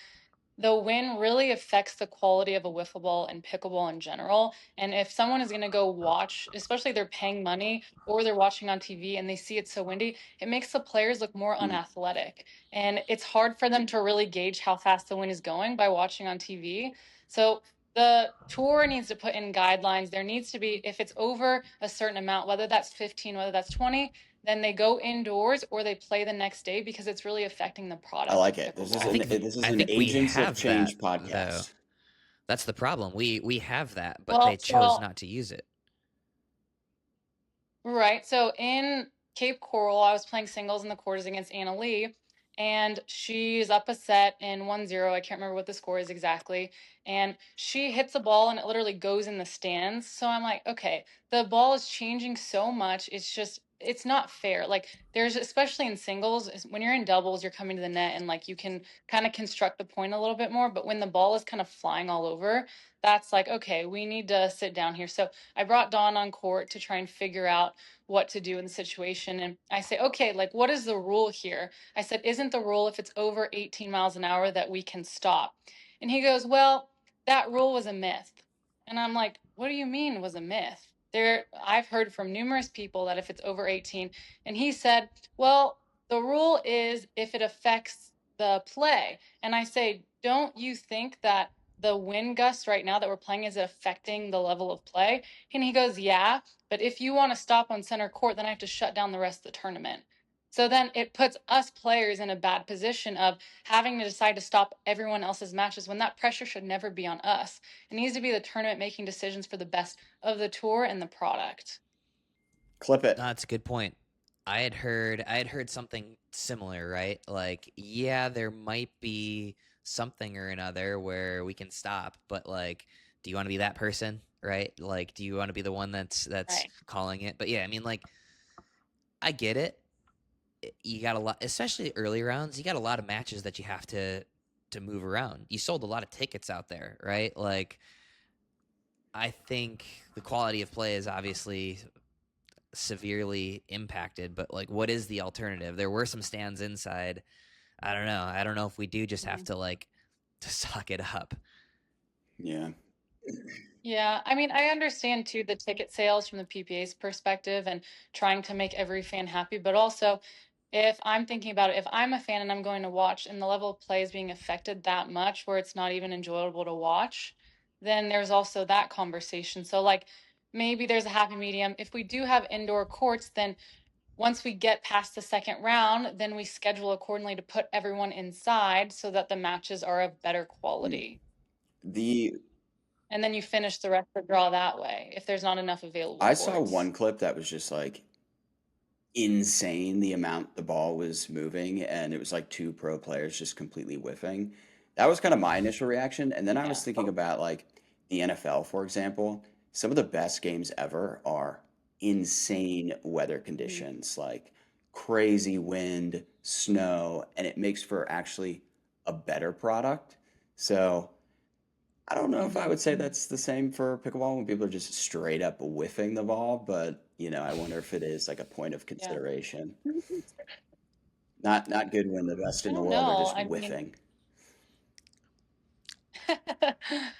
the win really affects the quality of a wiffle ball and pickleball in general. And if someone is going to go watch, especially they're paying money or they're watching on TV and they see it's so windy, it makes the players look more unathletic. And it's hard for them to really gauge how fast the wind is going by watching on TV. So the tour needs to put in guidelines. There needs to be, if it's over a certain amount, whether that's 15, whether that's 20, then they go indoors or they play the next day, because it's really affecting the product. I like of it. This pickleball. is this is I an think we Agents of have Change that though. podcast. That's the problem. We have that, but Well, they chose so not to use it. right. So in Cape Coral, I was playing singles in the quarters against Anna Lee, and she's up a set in 1-0. I can't remember what the score is exactly. And she hits a ball and it literally goes in the stands. So I'm like, okay, the ball is changing so much. It's not fair. Like, there's, especially in singles, when you're in doubles, you're coming to the net and like you can kind of construct the point a little bit more. But when the ball is kind of flying all over, that's like, okay, we need to sit down here. So I brought Dawn on court to try and figure out what to do in the situation. And I say, okay, like, what is the rule here? I said, isn't the rule if it's over 18 miles an hour that we can stop? And he goes, well, that rule was a myth. And I'm like, what do you mean was a myth? I've heard from numerous people that if it's over 18, and he said, well, the rule is if it affects the play. And I say, don't you think that the wind gust right now that we're playing is affecting the level of play? And he goes, yeah, but if you want to stop on center court, then I have to shut down the rest of the tournament. So then it puts us players in a bad position of having to decide to stop everyone else's matches, when that pressure should never be on us. It needs to be the tournament making decisions for the best of the tour and the product. Clip it. No, that's a good point. I had heard something similar, right? Like, yeah, there might be something or another where we can stop, but like, do you want to be that person, right? Like, do you want to be the one that's Right. calling it? But yeah, I mean, like, I get it. You got a lot, especially early rounds. You got a lot of matches that you have to move around. You sold a lot of tickets out there, right? Like, I think the quality of play is obviously severely impacted, but like, what is the alternative? There were some stands inside. I don't know. I don't know if we do just have to like to suck it up. Yeah. Yeah, I mean, I understand too the ticket sales from the PPA's perspective and trying to make every fan happy, but also if I'm thinking about it, if I'm a fan and I'm going to watch and the level of play is being affected that much where it's not even enjoyable to watch, then there's also that conversation. So like maybe there's a happy medium. If we do have indoor courts, then once we get past the second round, then we schedule accordingly to put everyone inside so that the matches are of better quality. And then you finish the rest of the draw that way if there's not enough available I courts. saw one clip that was just like insane, the amount the ball was moving, and it was like 2 pro players just completely whiffing. That was kind of my initial reaction. And then I was thinking about like the NFL, for example. Some of the best games ever are insane weather conditions, like crazy wind, snow, and it makes for actually a better product. So I don't know if I would say that's the same for pickleball when people are just straight up whiffing the ball, but I wonder if it is like a point of consideration. Not good when the best I in the don't world are know. just I mean, whiffing.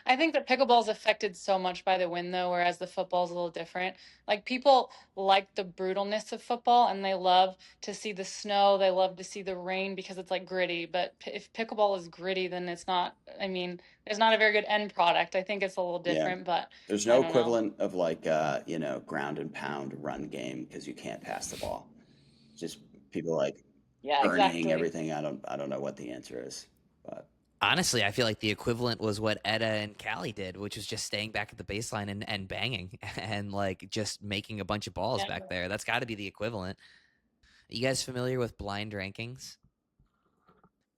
I think that pickleball's affected so much by the wind though, whereas the football's a little different. Like people like the brutalness of football and they love to see the snow, they love to see the rain because it's like gritty. But if pickleball is gritty, then it's not, I mean, there's not a very good end product. I think it's a little Yeah. different, but There's I no don't know. equivalent of like ground and pound run game because you can't pass the ball. Just people like Yeah, burning exactly. everything. I don't know what the answer is, but Honestly, I feel like the equivalent was what Edda and Callie did, which was just staying back at the baseline and banging and like just making a bunch of balls Yeah. back there. That's got to be the equivalent. You guys familiar with blind rankings?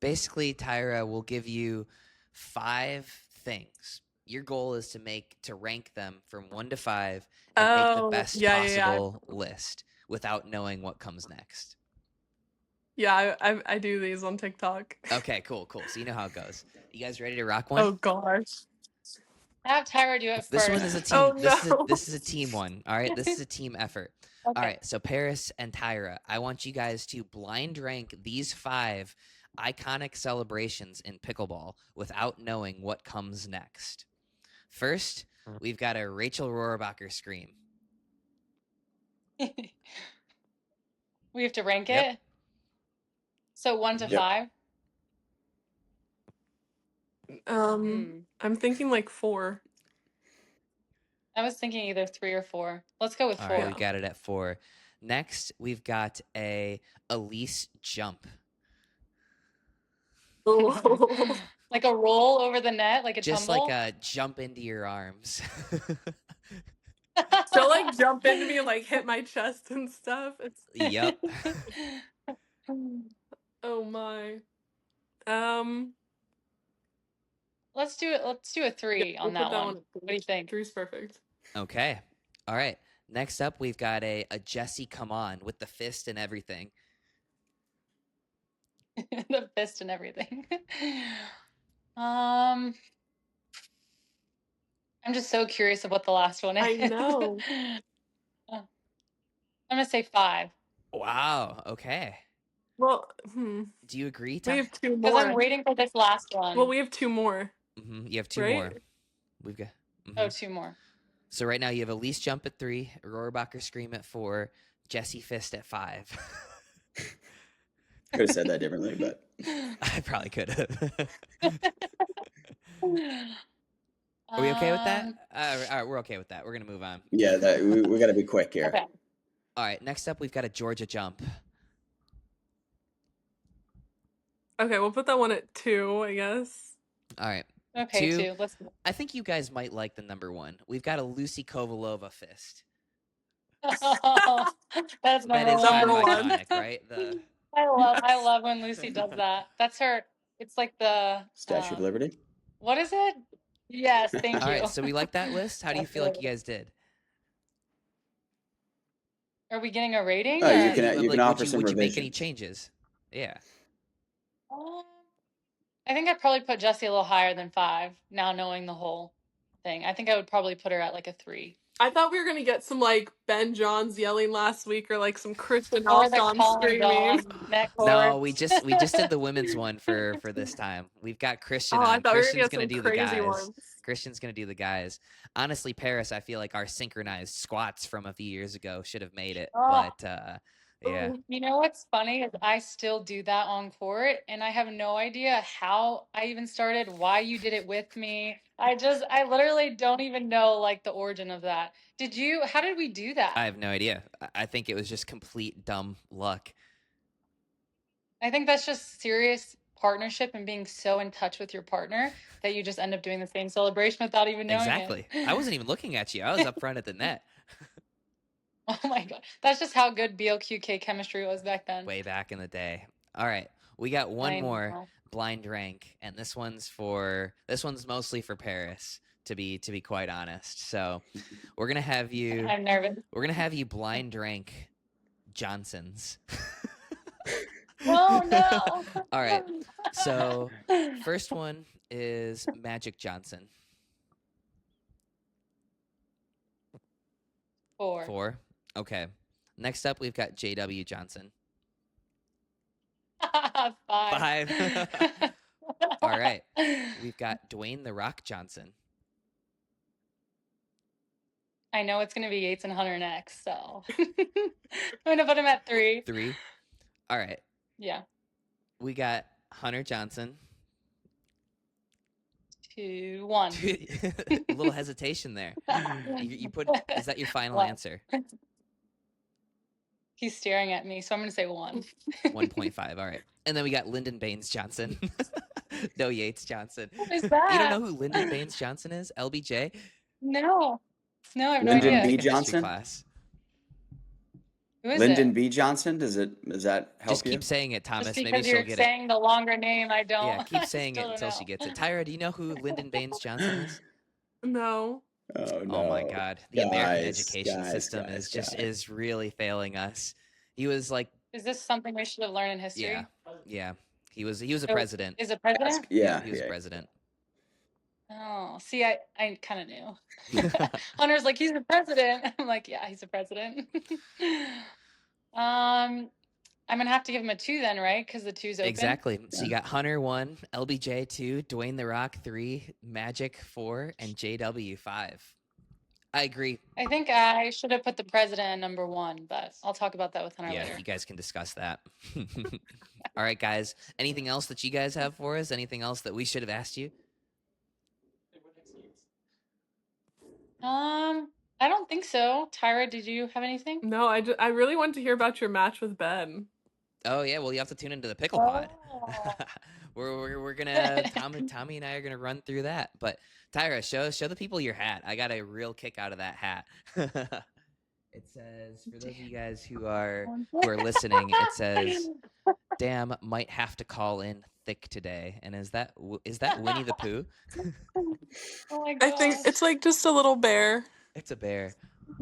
Basically, Tyra will give you 5 things. Your goal is to rank them from 1 to 5 and make the best yeah. possible list without knowing what comes next. Yeah, I do these on TikTok. Okay, cool. So you know how it goes. You guys ready to rock one? Oh gosh. Have Tyra do it first. This one is a team. Oh, no. This is a team one. All right, this is a team effort. Okay. All right, so Parris and Tyra, I want you guys to blind rank these 5 iconic celebrations in pickleball without knowing what comes next. First, we've got a Rachel Rohrabacher scream. We have to rank Yep. it. So 1 to Yep. 5. I'm thinking like 4. I was thinking either 3 or 4. Let's go with All 4. right, we've got it at 4. Next, we've got a Elise jump. Like a roll over the net, like a Just tumble? like a jump into your arms. She'll like jump into me and like hit my chest and stuff. Yep. Oh my. Let's do it. Let's do a 3 yeah, on we'll that put one. What do you think? 3's perfect. Okay. All right. Next up, we've got a Jessie come on with the fist and everything. The fist and everything. I'm just so curious of what the last one is. I know. I'm gonna say 5. Wow. Okay. Well, Do you agree, we Ty? have 2 Because more. I'm waiting for this last one. Well, we have 2 more. You have 2 right? more. We've got. Oh, 2 more. So right now you have Elise jump at 3, Rohrabacher scream at 4, Jessie fist at 5. Could have said that differently, but I probably could have. Are we okay with that? All right, we're okay with that. We're gonna move on. yeah, we got to be quick here. Okay. All right, next up we've got a Georgia jump. Okay, we'll put that one at 2, I guess. All right. Okay, 2. 2. Let's. I think you guys might like the number 1. We've got a Lucy Kovalova fist. That's That number is one. Number one. iconic, right? I love when Lucy does that. That's her. It's like the Statue of Liberty. What is it? Yes, thank you. All right, so we like that list. How do you feel like you guys did? Are we getting a rating? Oh, you or- can Like, offer would some you make any revisions. changes? Yeah. I think I'd probably put Jessie a little higher than 5, now knowing the whole thing. I think I would probably put her at like a 3. I thought we were gonna get some like Ben Johns yelling last week, or like some Christian Or the Alshon Colin screaming. John net No, court. we just did the women's one for this time. We've got Christian Oh, I on. thought we were gonna Christian's get gonna some do the crazy guys. ones. Christian's gonna do the guys. Honestly, Parris, I feel like our synchronized squats from a few years ago should have made it, Oh. but yeah. You know what's funny is I still do that on court, and I have no idea how I even started, why you did it with me. I literally don't even know like the origin of that. How did we do that? I have no idea. I think it was just complete dumb luck. I think that's just serious partnership and being so in touch with your partner that you just end up doing the same celebration without even knowing Exactly. it. I wasn't even looking at you. I was up front at the net. Oh my God. That's just how good BLQK chemistry was back then. Way back in the day. All right. We got one I more know. blind rank, and this one's mostly for Parris, to be quite honest. So we're gonna have you I'm nervous. blind rank Johnsons. Oh no. All right. So first one is Magic Johnson. 4. 4. Okay. Next up, we've got JW Johnson. 5. 5. All right. We've got Dwayne The Rock Johnson. I know it's gonna be Yates and Hunter next, so I'm gonna put him at 3. 3. All right. Yeah. We got Hunter Johnson. 2, 1. A little hesitation there. You put, is that your final 1. answer? He's staring at me, so I'm gonna say 1. 1.5. All right. And then we got Lyndon Baines Johnson. No Yates Johnson. What is that? You don't know who Lyndon Baines Johnson is? LBJ? No. No, I have no Lyndon idea. B. Take a history Johnson? class. Who is Lyndon it? B. Johnson? Does that help Just you? keep saying it, Just Thomas. Maybe because she'll you're get it. saying the longer name, I don't. Yeah, keep I saying it still don't until she know. gets it. Tyra, do you know who Lyndon Baines Johnson is? No. Oh no! Oh my God, the American Guys, education guys, system guys, is guys. is really failing us. He was like, Is this something we should have learned in history? yeah, he was a So, president. Is it president? Yeah, he was yeah. a president. Oh, see, I kind of knew. Hunter's like, he's the president. I'm like, yeah, he's the president. I'm gonna have to give him a 2 then, right? Because the 2's open. Exactly. So you got Hunter 1, LBJ 2, Dwayne The Rock 3, Magic 4, and JW 5. I agree. I think I should have put the president at number 1, but I'll talk about that with Hunter Yeah, later. you guys can discuss that. All right, guys. Anything else that you guys have for us? Anything else that we should have asked you? I don't think so. Tyra, did you have anything? No, I really want to hear about your match with Ben. Oh yeah, well you have to tune into the Pickle Pod. Oh. we're gonna Tommy and I are gonna run through that. But Tyra, show the people your hat. I got a real kick out of that hat. It says, for those of you guys who are listening, it says, "Damn, might have to call in thick today." And is that Winnie the Pooh? Oh my I gosh. think it's like just a little bear. It's a bear.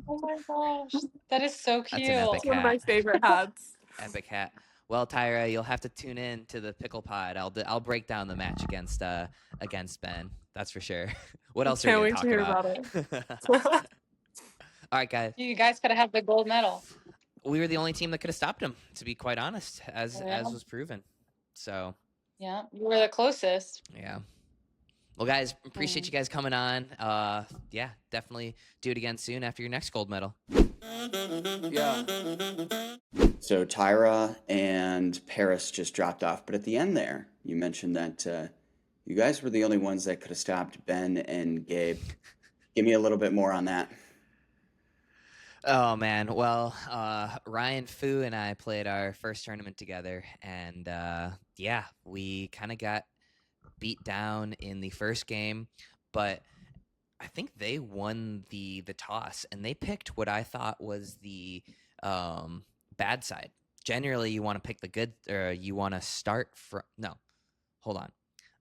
Oh my gosh. That is so That's an cute. epic It's one of my hat. favorite hats. Epic hat. Well, Tyra, you'll have to tune in to the Pickle Pod. I'll break down the match against Ben. That's for sure. What else are Can't we wait gonna to hear talk about it. All right, guys. You guys could have had the gold medal. We were the only team that could have stopped him, to be quite honest, as Yeah. was proven. So Yeah, you were the closest. yeah. Well, guys, appreciate you guys coming on. Yeah, definitely do it again soon after your next gold medal. Yeah. So Tyra and Parris just dropped off, but at the end there, you mentioned that you guys were the only ones that could have stopped Ben and Gabe. Give me a little bit more on that. Oh man, well, Ryan Fu and I played our first tournament together, and yeah, we kind of got beat down in the first game, but I think they won the toss, and they picked what I thought was the bad side. Generally, you want to pick the good, or you want to start from. No, hold on.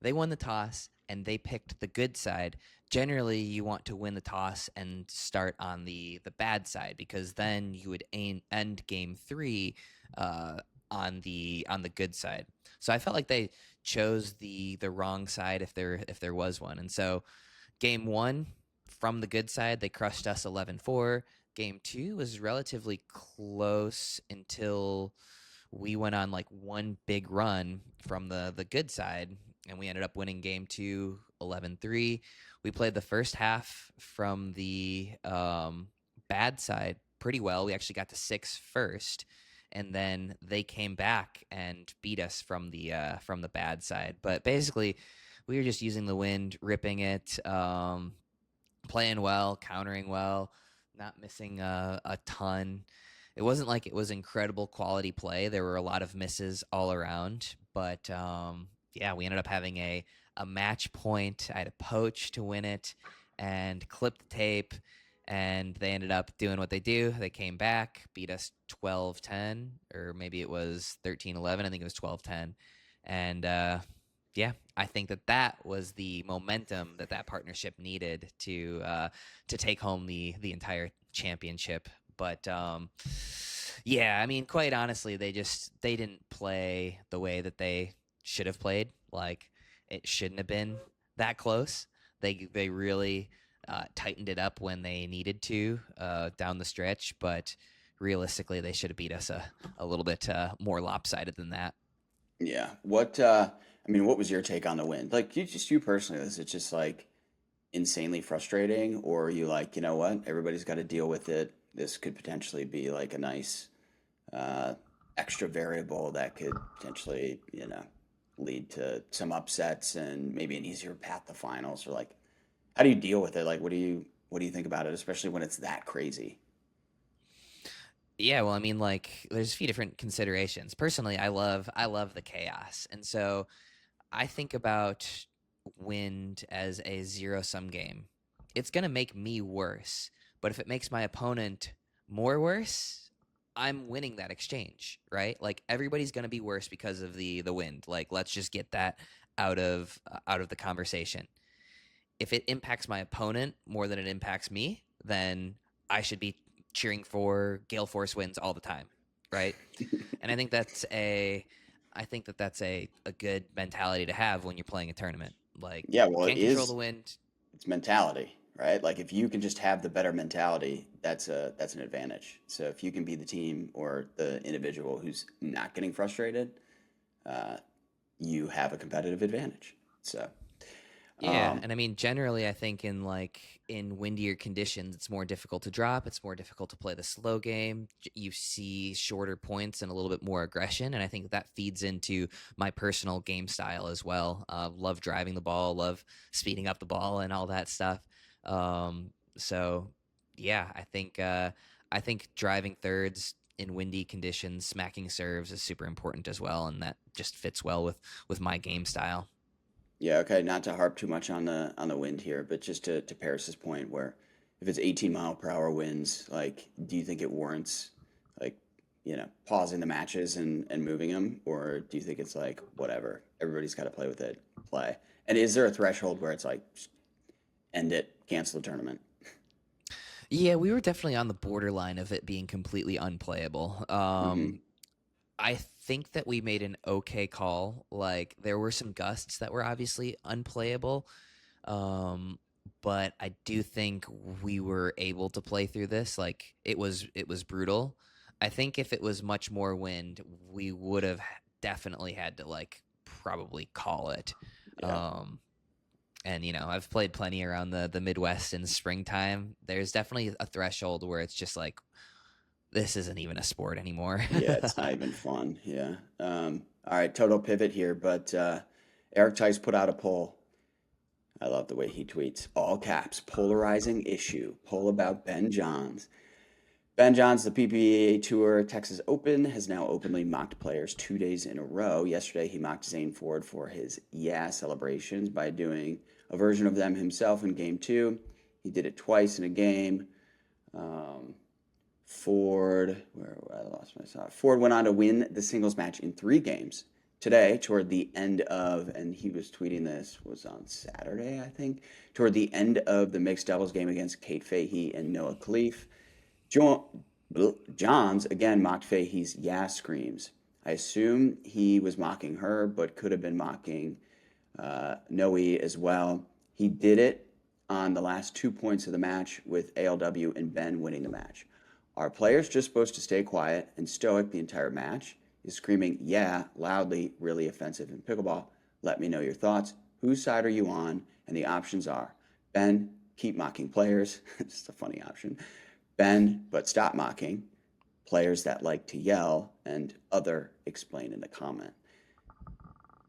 They won the toss, and they picked the good side. Generally, you want to win the toss and start on the bad side, because then you would end game 3 on the good side. So I felt like they chose the wrong side if there was one. And so game 1, from the good side, they crushed us 11-4. Game 2 was relatively close until we went on like one big run from the good side, and we ended up winning game 2 11-3. We played the first half from the bad side pretty well. We actually got to 6 first, and then they came back and beat us from the bad side. But basically, we were just using the wind, ripping it, playing well, countering well, not missing a ton. It wasn't like it was incredible quality play. There were a lot of misses all around, but yeah, we ended up having a match point. I had a poach to win it and clip the tape, and they ended up doing what they do. They came back, beat us 12-10, or maybe it was 13-11. I think it was 12-10. And yeah, I think that was the momentum that partnership needed to take home the entire championship. But yeah, I mean, quite honestly, they didn't play the way that they should have played. Like, it shouldn't have been that close. They really tightened it up when they needed to down the stretch, but realistically, they should have beat us a little bit more lopsided than that. Yeah. What what was your take on the win? Like, you personally, is it just like insanely frustrating, or are you like, you know what, everybody's got to deal with it? This could potentially be like a nice extra variable that could potentially, lead to some upsets and maybe an easier path to finals, or like, how do you deal with it? Like, what do you think about it, especially when it's that crazy? Yeah, well, I mean, like, there's a few different considerations. Personally, I love the chaos, and so I think about wind as a zero-sum game. It's gonna make me worse, but if it makes my opponent more worse, I'm winning that exchange, right? Like, everybody's gonna be worse because of the wind. Like, let's just get that out of the conversation. If it impacts my opponent more than it impacts me, then I should be cheering for gale force winds all the time, right? And I think that's a good mentality to have when you're playing a tournament. Like, Yeah, well, it can't control the is. wind. It's mentality, right? Like, if you can just have the better mentality, that's an advantage. So if you can be the team or the individual who's not getting frustrated, you have a competitive advantage. So Yeah, and I mean, generally, I think in windier conditions, it's more difficult to drop. It's more difficult to play the slow game. You see shorter points and a little bit more aggression, and I think that feeds into my personal game style as well. Love driving the ball, love speeding up the ball, and all that stuff. So yeah, I think driving thirds in windy conditions, smacking serves is super important as well, and that just fits well with my game style. yeah, okay, not to harp too much on the wind here, but just to Paris's point, where if it's 18-mile-per-hour winds, like, do you think it warrants, like, pausing the matches and moving them, or do you think it's like, whatever, everybody's got to play with it, play? And is there a threshold where it's like, just end it, cancel the tournament? Yeah, we were definitely on the borderline of it being completely unplayable. Hmm. I think that we made an okay call. Like, there were some gusts that were obviously unplayable, but I do think we were able to play through this. Like, it was brutal. I think if it was much more wind, we would have definitely had to, like, probably call it. Yeah. And I've played plenty around the Midwest in springtime. There's definitely a threshold where it's just like, this isn't even a sport anymore. Yeah, it's not even fun. Yeah. All right, total pivot here, but Eric Tice put out a poll. I love the way he tweets. All caps, polarizing issue. Poll about Ben Johns. Ben Johns, the PPA Tour Texas Open, has now openly mocked players 2 days in a row. Yesterday, he mocked Zane Ford for his celebrations by doing a version of them himself in Game 2. He did it twice in a game. Ford went on to win the singles match in 3 games. Today, toward the end of, and he was tweeting this, was on Saturday, I think, toward the end of the mixed doubles game against Kate Fahey and Noah Khalif, Johns again mocked Fahey's screams. I assume he was mocking her, but could have been mocking Noe as well. He did it on the last 2 points of the match, with ALW and Ben winning the match. Are players just supposed to stay quiet and stoic the entire match? Is screaming "yeah" loudly really offensive in pickleball? Let me know your thoughts. Whose side are you on? And the options are: Ben, keep mocking players. Just a funny option. Ben, but stop mocking. Players that like to yell. And other, explain in the comment.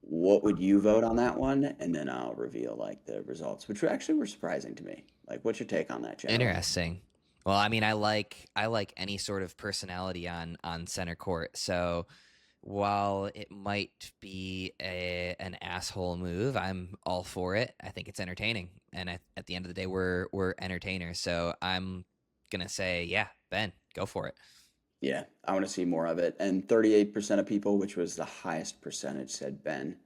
What would you vote on that one? And then I'll reveal like the results, which actually were surprising to me. Like, what's your take on that, Joe? Interesting. Well, I mean, I like any sort of personality on center court. So while it might be an asshole move, I'm all for it. I think it's entertaining, and at the end of the day, we're entertainers. So I'm gonna say, yeah, Ben, go for it. Yeah, I want to see more of it. And 38% of people, which was the highest percentage, said Ben,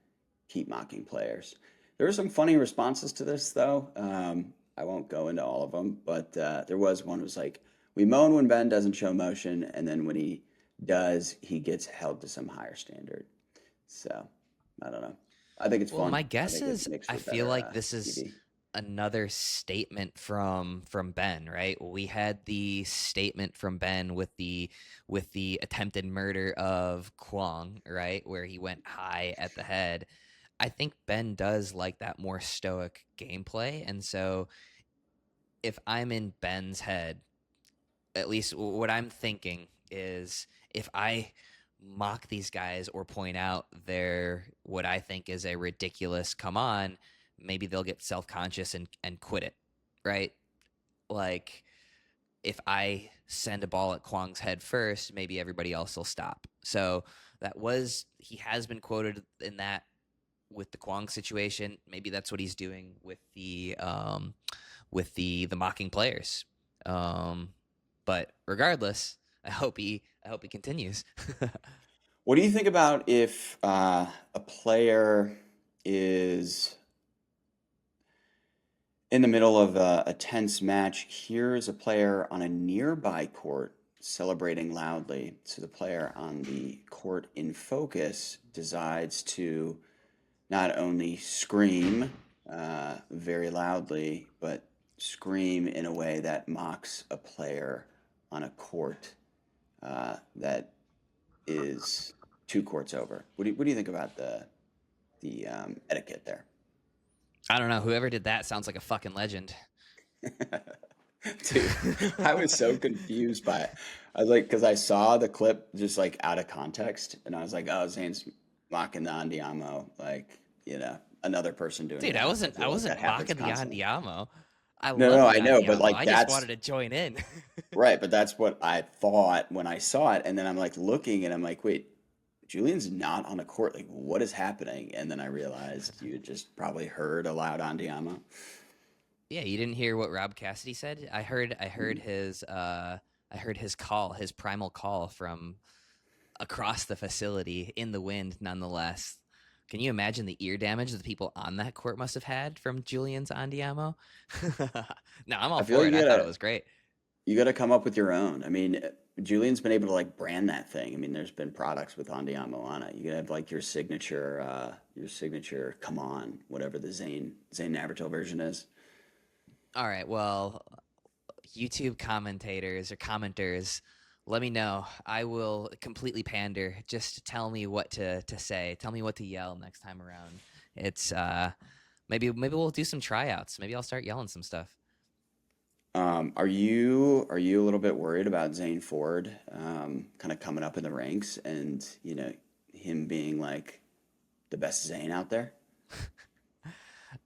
keep mocking players. There were some funny responses to this, though. I won't go into all of them, but there was one was like, we moan when Ben doesn't show motion, and then when he does, he gets held to some higher standard. So, I don't know. I think it's Well, fun. my guess think it is makes I for feel better, like this is TV. another statement from Ben, right? We had the statement from Ben with the attempted murder of Kwong, right, where he went high at the head. I think Ben does like that more stoic gameplay, and so if I'm in Ben's head, at least what I'm thinking is, if I mock these guys or point out their what I think is a ridiculous come on, maybe they'll get self-conscious and quit it, right? Like, if I send a ball at Kwong's head first, maybe everybody else will stop. So he has been quoted in that with the Kwong situation. Maybe that's what he's doing with the mocking players. But regardless, I hope he continues. What do you think about if a player is in the middle of a tense match, hears a player on a nearby court celebrating loudly, so the player on the court in focus decides to not only scream very loudly, but scream in a way that mocks a player on a court that is 2 courts over? What do you think about the etiquette there? I don't know. Whoever did that sounds like a fucking legend. Dude, I was so confused by it. I was like, because I saw the clip just like out of context, and I was like, oh, Zane's mocking the Andiamo, like, another person doing Dude, that. I wasn't feel like that happens mocking the constantly. Andiamo. I No, love no, the I know, but Andiamo. like I just that's wanted to join in. right, but that's what I thought when I saw it, and then I'm like looking, and I'm like, wait, Julian's not on the court. Like, what is happening? And then I realized you had just probably heard a loud Andiamo. Yeah, you didn't hear what Rob Cassidy said? I heard his call, his primal call from across the facility in the wind nonetheless. Can you imagine the ear damage that the people on that court must have had from Julian's Andiamo? No, I'm all I feel for like it. I thought it was great. you gotta come up with your own. I mean, Julian's been able to like brand that thing. I mean, there's been products with Andiamo on it. You gotta have like your signature, come on, whatever the Zane Navratil version is. All right, well, YouTube commentators or commenters, let me know. I will completely pander. Just tell me what to say. Tell me what to yell next time around. It's maybe we'll do some tryouts. Maybe I'll start yelling some stuff. Are you a little bit worried about Zane Ford kind of coming up in the ranks and him being like the best Zane out there?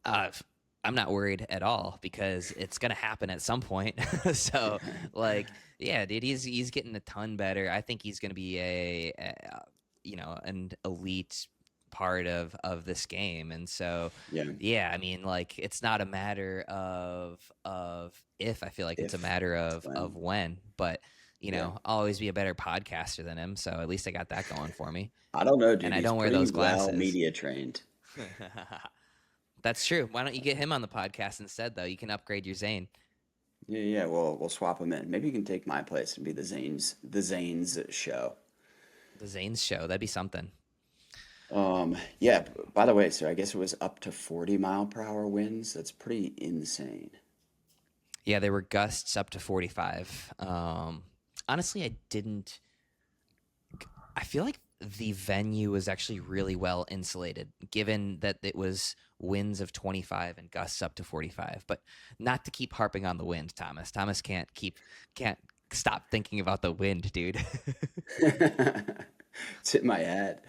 I'm not worried at all because it's gonna happen at some point. So, like, yeah, dude, he's getting a ton better. I think he's gonna be an elite part of this game. And so, Yeah, I mean, like, it's not a matter of if. I feel like it's a matter of when. But I'll always be a better podcaster than him. So at least I got that going for me. I don't know, dude. And I He's don't wear pretty those well glasses. media trained. That's true. Why don't you get him on the podcast instead, though? You can upgrade your Zane. Yeah. We'll swap him in. Maybe you can take my place and be the Zane's show. The Zane's show. That'd be something. Yeah, by the way, so I guess it was up to 40-mile-per-hour winds. That's pretty insane. Yeah, there were gusts up to 45. Honestly, I feel like the venue was actually really well insulated, given that it was winds of 25 and gusts up to 45. But not to keep harping on the wind, Thomas. Thomas can't stop thinking about the wind, dude. It's in my head.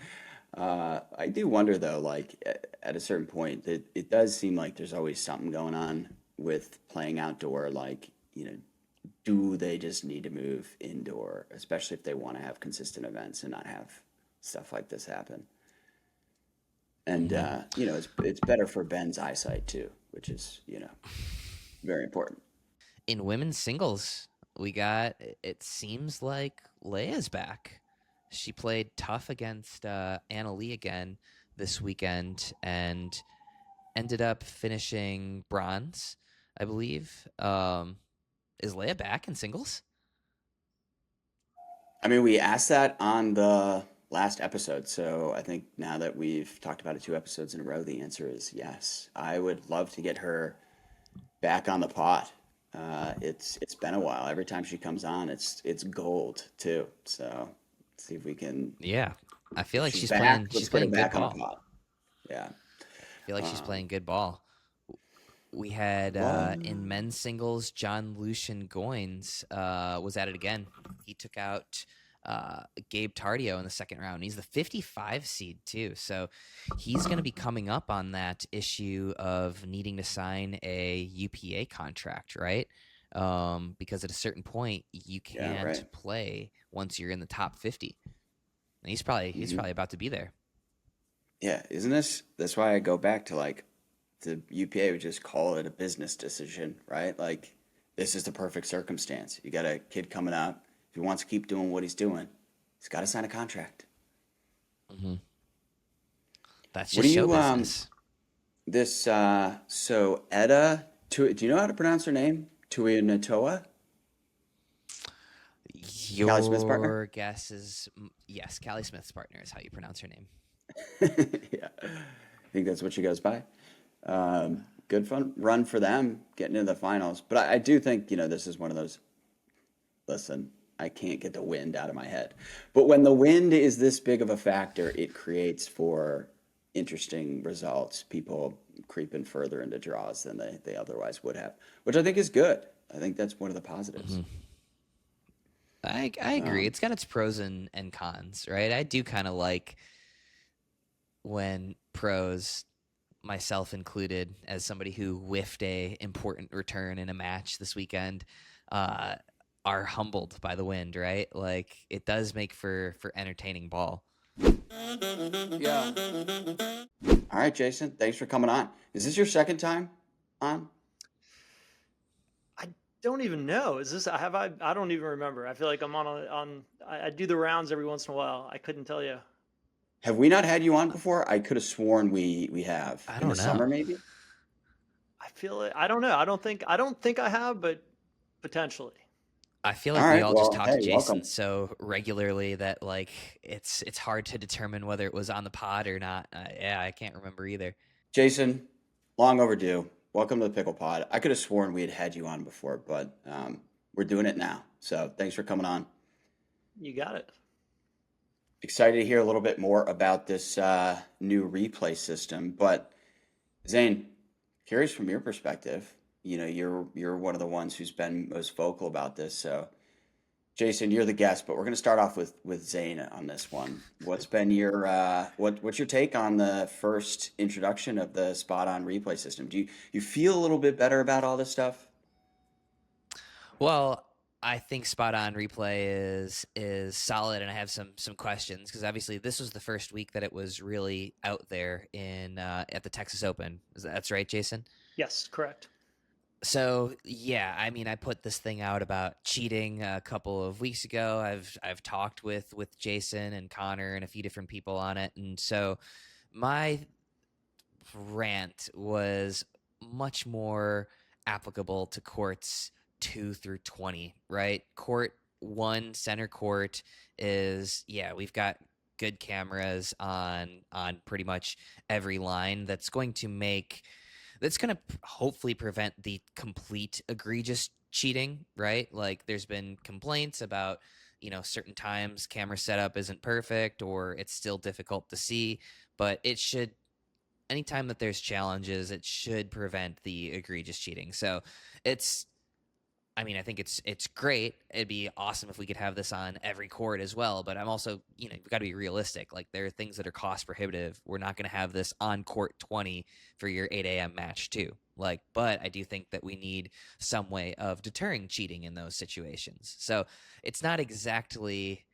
I do wonder though, like at a certain point, that it does seem like there's always something going on with playing outdoor. Like, do they just need to move indoor, especially if they want to have consistent events and not have stuff like this happen? And Mhm. it's better for Ben's eyesight too, which is very important. In women's singles, it seems like Leia's back. She played tough against Anna Lee again this weekend and ended up finishing bronze, I believe. Is Leia back in singles? I mean, we asked that on the last episode, so I think now that we've talked about it 2 episodes in a row, the answer is yes. I would love to get her back on the pot. It's been a while. Every time she comes on, it's gold too. So let's see if we can. Yeah, I feel If like she's she's back, playing. let's She's put her playing good back on the ball. pot. Yeah. I feel like she's Um, playing good ball. We had what? in men's singles, John Lucian Goins was at it again. He took out Gabe Tardio in the second round. He's the 55 seed too, so he's going to be coming up on that issue of needing to sign a UPA contract, right? Because at a certain point, you Yeah, can't right. play once you're in the top 50. And he's probably about to be there. Yeah, isn't this? That's why I go back to like the UPA would just call it a business decision, right? Like this is the perfect circumstance. You got a kid coming up. If he wants to keep doing what he's doing, he's got to sign a contract. Hmm. That's What do just show you business. this so Etta do you know how to pronounce her name? Tui Natoa? Callie Smith's partner? Your guess is yes. Callie Smith's partner is how you pronounce her name. Yeah. I think that's what she goes by. Good fun run for them getting into the finals. But I do think, this is one of those, listen, I can't get the wind out of my head. But when the wind is this big of a factor, it creates for interesting results, people creeping further into draws than they otherwise would have, which I think is good. I think that's one of the positives. Hmm. I agree. Um, It's got its pros and cons, right? I do kind of like when pros, myself included, as somebody who whiffed a important return in a match this weekend, uh, are humbled by the wind, right? Like it does make for entertaining ball. Yeah. all right, Jason, thanks for coming on. Is this your second time on? I don't even know. Is this have I don't even remember. I feel like I'm I do the rounds every once in a while. I couldn't tell you. Have we not had you on before? I could have sworn we have I in the don't know. summer, maybe. I feel it. I don't know. I don't think I have, but potentially. I feel All like we right. all just Well, talk hey, to Jason welcome. so regularly that like it's hard to determine whether it was on the pod or not. Yeah, I can't remember either. Jason, long overdue. Welcome to the Pickle Pod. I could have sworn we had you on before, but we're doing it now. So thanks for coming on. You got it. Excited to hear a little bit more about this new replay system. But Zane, curious from your perspective. You're one of the ones who's been most vocal about this. So Jason, you're the guest, but we're going to start off with Zane on this one. What's been your what's your take on the first introduction of the SpotON replay system? Do you feel a little bit better about all this stuff? Well, I think SpotON Replay is solid, and I have some questions because obviously this was the first week that it was really out there in at the Texas Open. That's right, Jason? Yes, correct. So yeah, I mean, I put this thing out about cheating a couple of weeks ago. I've talked with Jason and Connor and a few different people on it, and so my rant was much more applicable to courts 2 through 20, right? Court 1, center court is, yeah, we've got good cameras on pretty much every line. That's going to hopefully prevent the complete egregious cheating, right? Like there's been complaints about, certain times camera setup isn't perfect or it's still difficult to see, but anytime that there's challenges, it should prevent the egregious cheating. So I think it's great. It'd be awesome if we could have this on every court as well. But I'm also, we've got to be realistic. Like there are things that are cost prohibitive. We're not going to have this on court 20 for your 8 a.m. match too. But I do think that we need some way of deterring cheating in those situations. So it's not exactly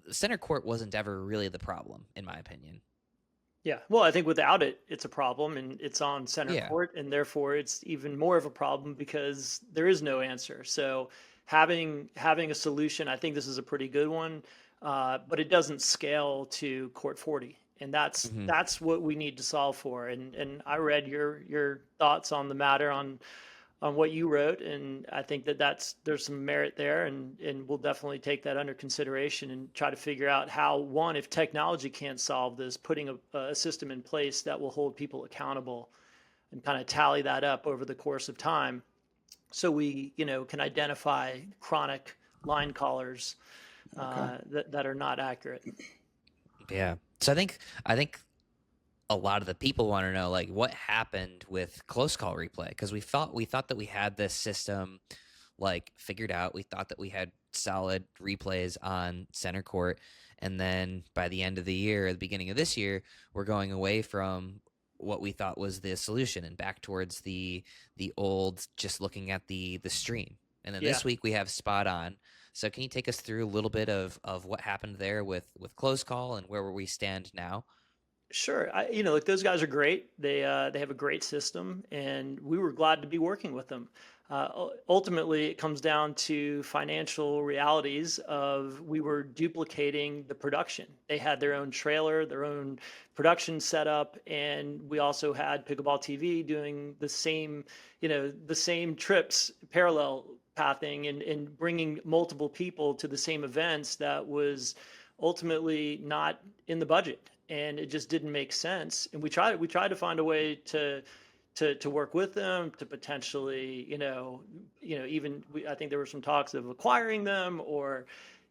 center court wasn't ever really the problem, in my opinion. Yeah. Well, I think without it, it's a problem, and it's on center Yeah. court, and therefore it's even more of a problem because there is no answer. So having a solution, I think this is a pretty good one, but it doesn't scale to court 40, and that's what we need to solve for. And I read your thoughts on the matter on what you wrote, and I think there's some merit there, and we'll definitely take that under consideration and try to figure out how, one, if technology can't solve this, putting a system in place that will hold people accountable and kind of tally that up over the course of time, so we can identify chronic line callers that are not accurate. Yeah. So I think a lot of the people want to know what happened with close call replay, because we thought that we had this system figured out. We thought that we had solid replays on center court, and then by the end of the year, at the beginning of this year, we're going away from what we thought was the solution and back towards the old, just looking at the stream. And then this week we have SpotON. So can you take us through a little bit of what happened there with close call and where we stand now? Sure. Look, those guys are great. They have a great system, and we were glad to be working with them. Ultimately, it comes down to financial realities of we were duplicating the production. They had their own trailer, their own production setup, and we also had Pickleball TV doing the same trips, parallel pathing, and bringing multiple people to the same events. That was ultimately not in the budget, and it just didn't make sense. And we tried to find a way to work with them to potentially, I think there were some talks of acquiring them, or,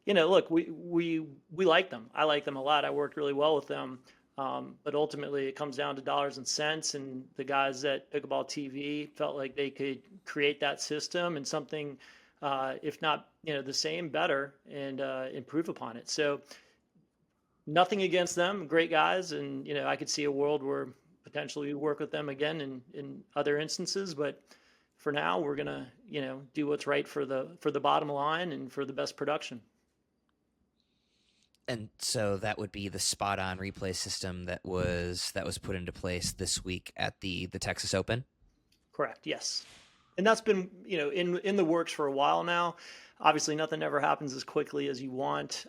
look, we like them. I like them a lot. I worked really well with them. But ultimately it comes down to dollars and cents, and the guys at Pickleball TV felt like they could create that system and something, if not, the same, better, and improve upon it. So nothing against them, great guys. And, I could see a world where potentially we work with them again in other instances, but for now we're going to, do what's right for the bottom line and for the best production. And so that would be the SpotON replay system that was put into place this week at the Texas Open. Correct. Yes. And that's been, in the works for a while now. Obviously nothing ever happens as quickly as you want.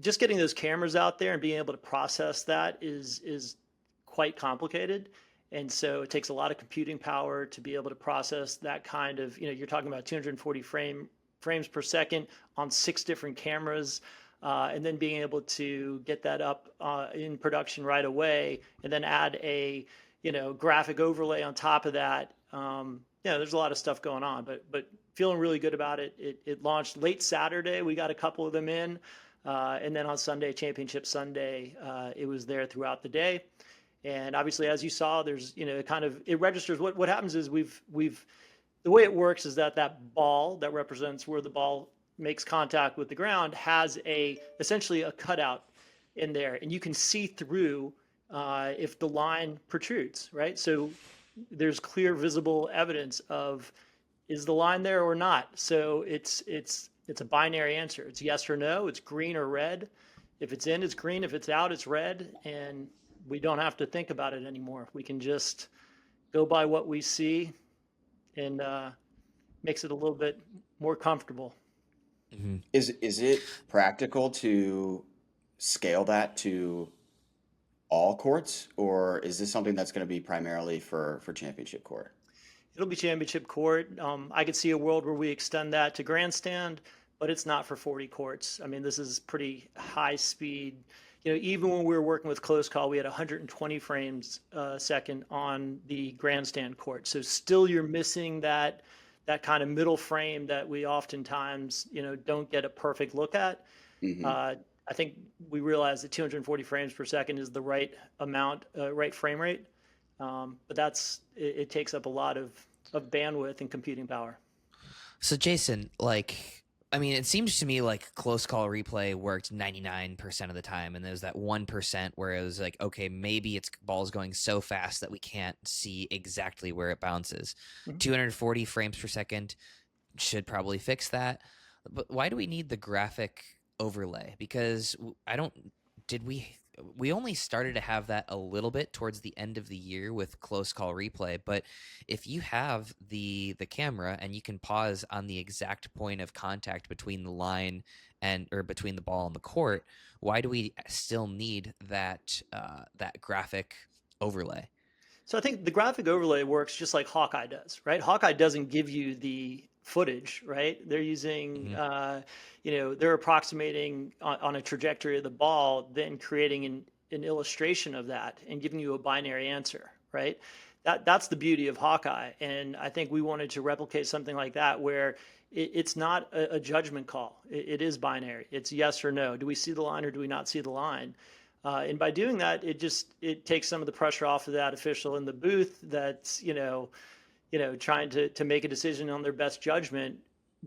Just getting those cameras out there and being able to process that is quite complicated. And so it takes a lot of computing power to be able to process that kind of, you're talking about 240 frames per second on 6 different cameras, and then being able to get that up in production right away, and then add a, graphic overlay on top of that. There's a lot of stuff going on, but feeling really good about it. It launched late Saturday. We got a couple of them in. And then on Sunday, Championship Sunday, it was there throughout the day. And obviously, as you saw, there's, it registers. What happens is the way it works is that ball that represents where the ball makes contact with the ground has essentially a cutout in there, and you can see through if the line protrudes, right? So there's clear visible evidence of, is the line there or not? So it's a binary answer. It's yes or no. It's green or red. If it's in, it's green. If it's out, it's red. And we don't have to think about it anymore. We can just go by what we see, and makes it a little bit more comfortable. Mm-hmm. Is it practical to scale that to all courts, or is this something that's going to be primarily for championship court? It'll be championship court. I could see a world where we extend that to grandstand, but it's not for 40 courts. I mean, this is pretty high speed. Even when we were working with close call, we had 120 frames a second on the grandstand court. So still you're missing that kind of middle frame that we oftentimes, don't get a perfect look at. I think we realize that 240 frames per second is the right amount, right frame rate. But it takes up a lot of bandwidth and computing power. So Jason, it seems to me like close call replay worked 99% of the time, and there's that 1% where it was like, okay, maybe its ball's going so fast that we can't see exactly where it bounces. 240 frames per second should probably fix that. But why do we need the graphic overlay? Because we only started to have that a little bit towards the end of the year with close call replay. But if you have the camera and you can pause on the exact point of contact between the line or between the ball and the court, why do we still need that graphic overlay? So I think the graphic overlay works just like Hawkeye does, right? Hawkeye doesn't give you the footage, right? They're using, they're approximating on a trajectory of the ball, then creating an illustration of that and giving you a binary answer, right? That's the beauty of Hawkeye. And I think we wanted to replicate something like that where it's not a judgment call. It is binary. It's yes or no. Do we see the line or do we not see the line? And by doing that, it takes some of the pressure off of that official in the booth that's, trying to make a decision on their best judgment,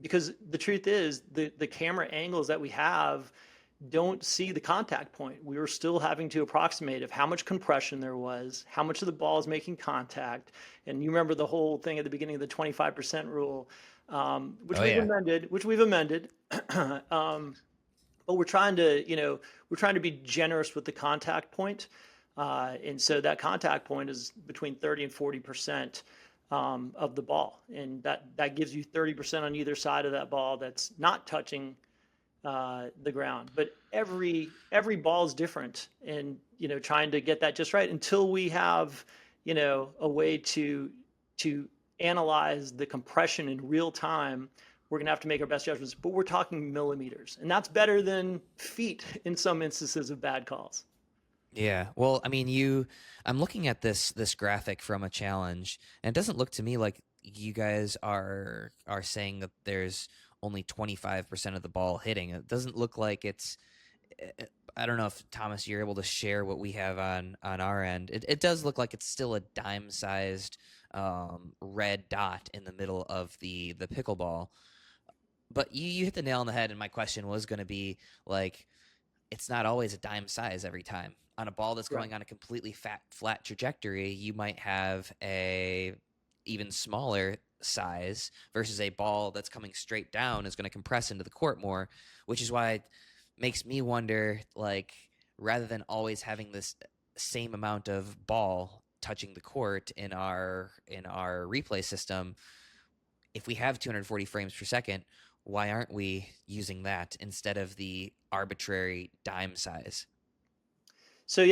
because the truth is the camera angles that we have don't see the contact point. We were still having to approximate of how much compression there was, how much of the ball is making contact. And you remember the whole thing at the beginning of the 25% rule, which we've amended. But we're trying to be generous with the contact point. And so that contact point is between 30 and 40% of the ball. And that gives you 30% on either side of that ball that's not touching the ground. But every ball is different, and trying to get that just right until we have a way to analyze the compression in real time. We're going to have to make our best judgments, but we're talking millimeters, and that's better than feet in some instances of bad calls. Yeah. Well, I'm looking at this graphic from a challenge, and it doesn't look to me like you guys are saying that there's only 25% of the ball hitting. It doesn't look like it's, I don't know if Thomas, you're able to share what we have on our end. It does look like it's still a dime sized red dot in the middle of the pickleball. But you hit the nail on the head, and my question was going to be it's not always a dime size every time. On a ball that's going on a completely flat trajectory, you might have a even smaller size versus a ball that's coming straight down is going to compress into the court more, which is why it makes me wonder, rather than always having this same amount of ball touching the court in our replay system, if we have 240 frames per second, why aren't we using that instead of the arbitrary dime size? So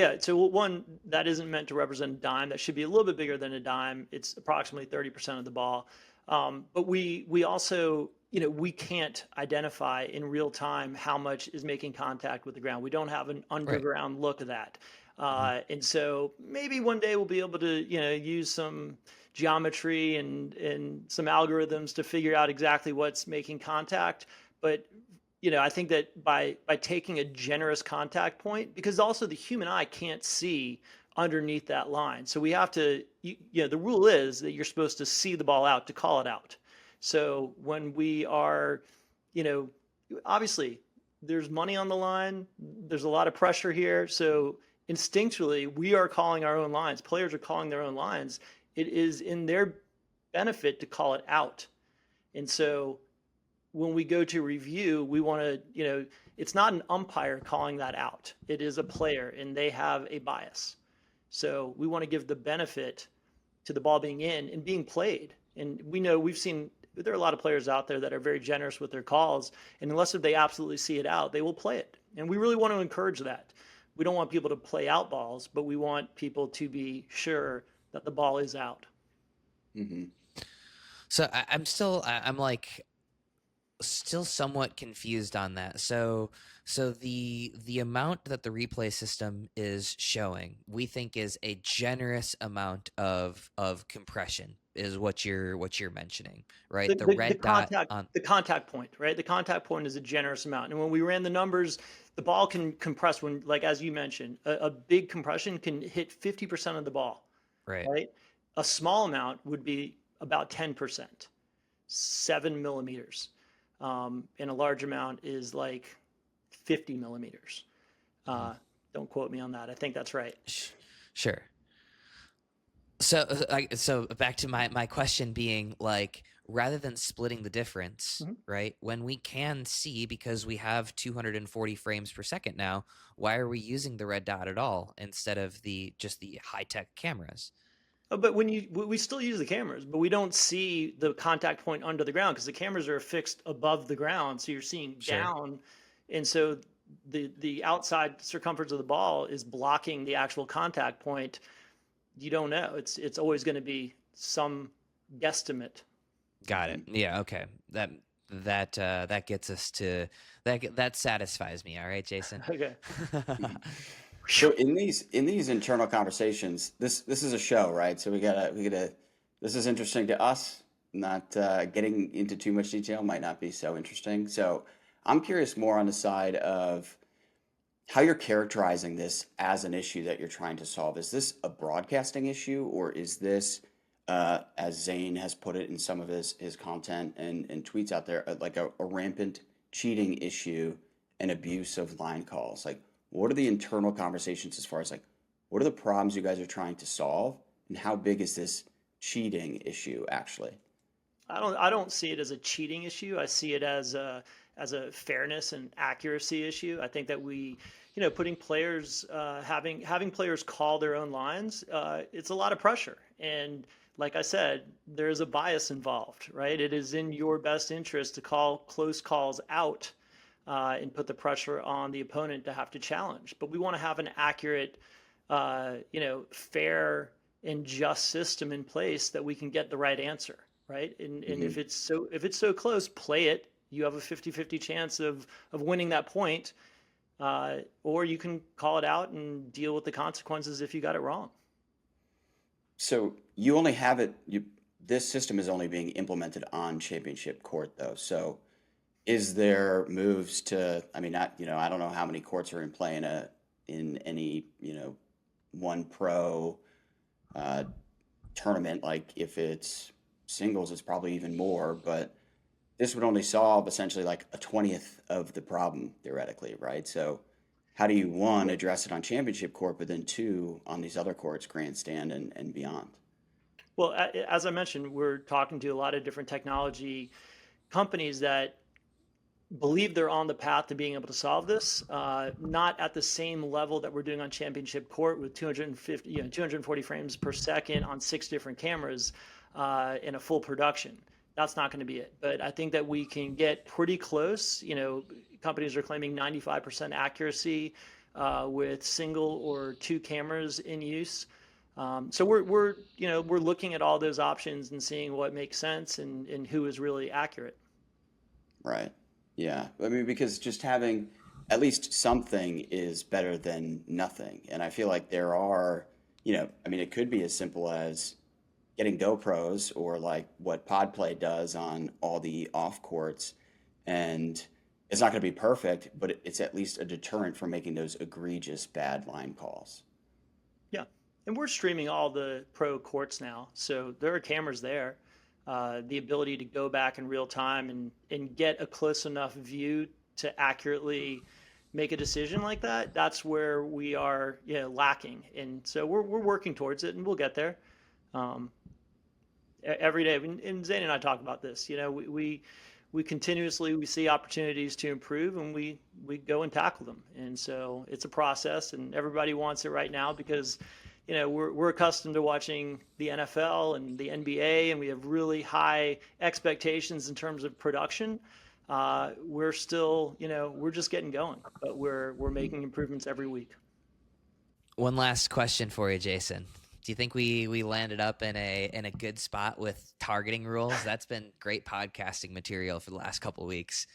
one, that isn't meant to represent a dime. That should be a little bit bigger than a dime. It's approximately 30% of the ball. But we also, we can't identify in real time how much is making contact with the ground. We don't have an underground look of that. And so maybe one day we'll be able to, use some geometry and some algorithms to figure out exactly what's making contact. But I think that by taking a generous contact point, because also the human eye can't see underneath that line. So we have to, the rule is that you're supposed to see the ball out to call it out. So when we are, obviously there's money on the line, there's a lot of pressure here. So instinctually, we are calling our own lines. Players are calling their own lines. It is in their benefit to call it out. And so when we go to review, we want to, it's not an umpire calling that out. It is a player, and they have a bias. So we want to give the benefit to the ball being in and being played. And we've seen there are a lot of players out there that are very generous with their calls, and unless they absolutely see it out, they will play it. And we really want to encourage that. We don't want people to play out balls, but we want people to be sure that the ball is out. So I'm still somewhat confused on that. So the amount that the replay system is showing, we think is a generous amount of compression is what you're mentioning, right? The red dot on the contact point, right? The contact point is a generous amount. And when we ran the numbers, the ball can compress when, like, as you mentioned, a big compression can hit 50% of the ball, right. right? A small amount would be about 10%, 7 millimeters. And a large amount is like 50 millimeters. Don't quote me on that. I think that's right. Sure. So back to my question being, like, rather than splitting the difference, right? When we can see, because we have 240 frames per second now, why are we using the red dot at all instead of just the high-tech cameras? But we still use the cameras, but we don't see the contact point under the ground because the cameras are fixed above the ground, so you're seeing down, and so the outside circumference of the ball is blocking the actual contact point. You don't know. It's always going to be some guesstimate. Got it. Yeah. Okay. That gets us to that satisfies me. All right, Jason. Okay. So in these internal conversations, this is a show, right? So we gotta. This is interesting to us. Not getting into too much detail might not be so interesting. So I'm curious more on the side of how you're characterizing this as an issue that you're trying to solve. Is this a broadcasting issue, or is this, as Zane has put it in some of his content and tweets out there, like a rampant cheating issue and abuse of line calls? Like, what are the internal conversations as far as, like, what are the problems you guys are trying to solve, and how big is this cheating issue actually? I don't see it as a cheating issue. I see it as a fairness and accuracy issue. I think that putting players, having players call their own lines, it's a lot of pressure. And like I said, there's a bias involved, right? It is in your best interest to call close calls out and put the pressure on the opponent to have to challenge. But we want to have an accurate, fair and just system in place that we can get the right answer, right? And if it's so close, play it. You have a 50-50 chance of winning that point, or you can call it out and deal with the consequences if you got it wrong. So you only have it. This system is only being implemented on championship court, though. So is there moves to? I mean, I don't know how many courts are in play in any one pro tournament. Like, if it's singles, it's probably even more, but this would only solve essentially like a 20th of the problem theoretically, right? So how do you, one, address it on championship court, but then two, on these other courts, grandstand and beyond? Well, as I mentioned, we're talking to a lot of different technology companies that believe they're on the path to being able to solve this, not at the same level that we're doing on championship court with 240 frames per second on 6 different cameras in a full production. That's not going to be it. But I think that we can get pretty close. Companies are claiming 95% accuracy with single or 2 cameras in use. So we're looking at all those options and seeing what makes sense and who is really accurate. Right. Yeah. I mean, because just having at least something is better than nothing. And I feel like there are, it could be as simple as getting GoPros, or like what Podplay does on all the off courts. And it's not going to be perfect, but it's at least a deterrent from making those egregious bad line calls. Yeah. And we're streaming all the pro courts now. So there are cameras there. The ability to go back in real time and get a close enough view to accurately make a decision like that, that's where we are lacking. And so we're working towards it, and we'll get there. Every day, and Zane and I talk about this. We continuously see opportunities to improve, and we go and tackle them. And so it's a process, and everybody wants it right now because we're accustomed to watching the NFL and the NBA, and we have really high expectations in terms of production. We're still, we're just getting going, but we're making improvements every week. One last question for you, Jason. Do you think we landed up in a good spot with targeting rules? That's been great podcasting material for the last couple of weeks.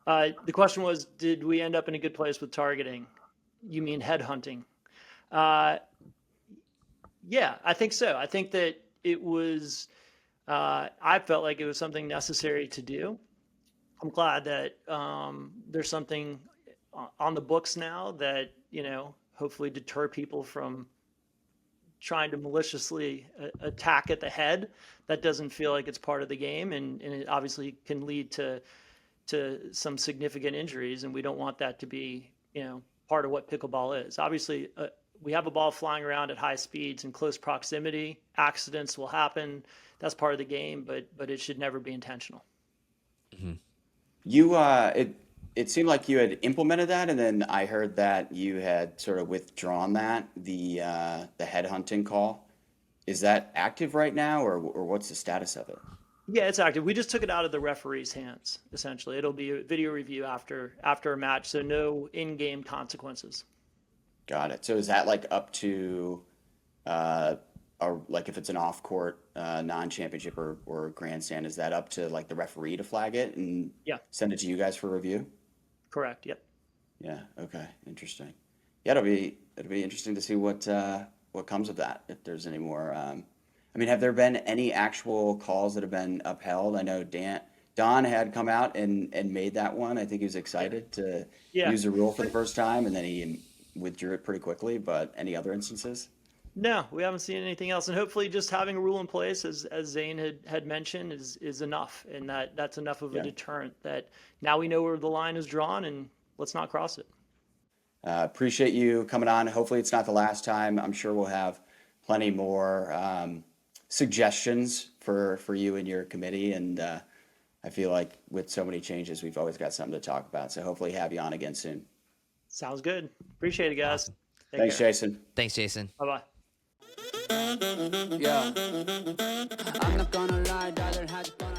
The question was, did we end up in a good place with targeting? You mean headhunting? Yeah, I think so. I think that it was, I felt like it was something necessary to do. I'm glad that there's something on the books now that, hopefully deter people from trying to maliciously attack at the head. That doesn't feel like it's part of the game, and it obviously can lead to some significant injuries, and we don't want that to be, part of what pickleball is. Obviously, we have a ball flying around at high speeds in close proximity. Accidents will happen. That's part of the game, but it should never be intentional. Mm-hmm. You it seemed like you had implemented that, and then I heard that you had sort of withdrawn that, the headhunting call. Is that active right now, or what's the status of it? Yeah, it's active. We just took it out of the referee's hands, essentially. It'll be a video review after a match, so no in-game consequences. Got it. So is that like up to, like if it's an off-court non-championship or grandstand, is that up to like the referee to flag it and send it to you guys for review? Correct. Yep. Yeah. Okay. Interesting. Yeah, it'll be interesting to see what comes of that, if there's any more. I mean, have there been any actual calls that have been upheld? I know Don had come out and made that one. I think he was excited to use the rule for the first time, and then he withdrew it pretty quickly. But any other instances? No, we haven't seen anything else. And hopefully just having a rule in place, as Zane had mentioned, is enough. And that's enough of a deterrent that now we know where the line is drawn, and let's not cross it. Appreciate you coming on. Hopefully it's not the last time. I'm sure we'll have plenty more suggestions for you and your committee. And I feel like with so many changes, we've always got something to talk about. So hopefully have you on again soon. Sounds good. Appreciate it, guys. Awesome. Thanks, care. Jason. Thanks, Jason. Bye-bye. Yeah. I'm not gonna lie, rather had fun.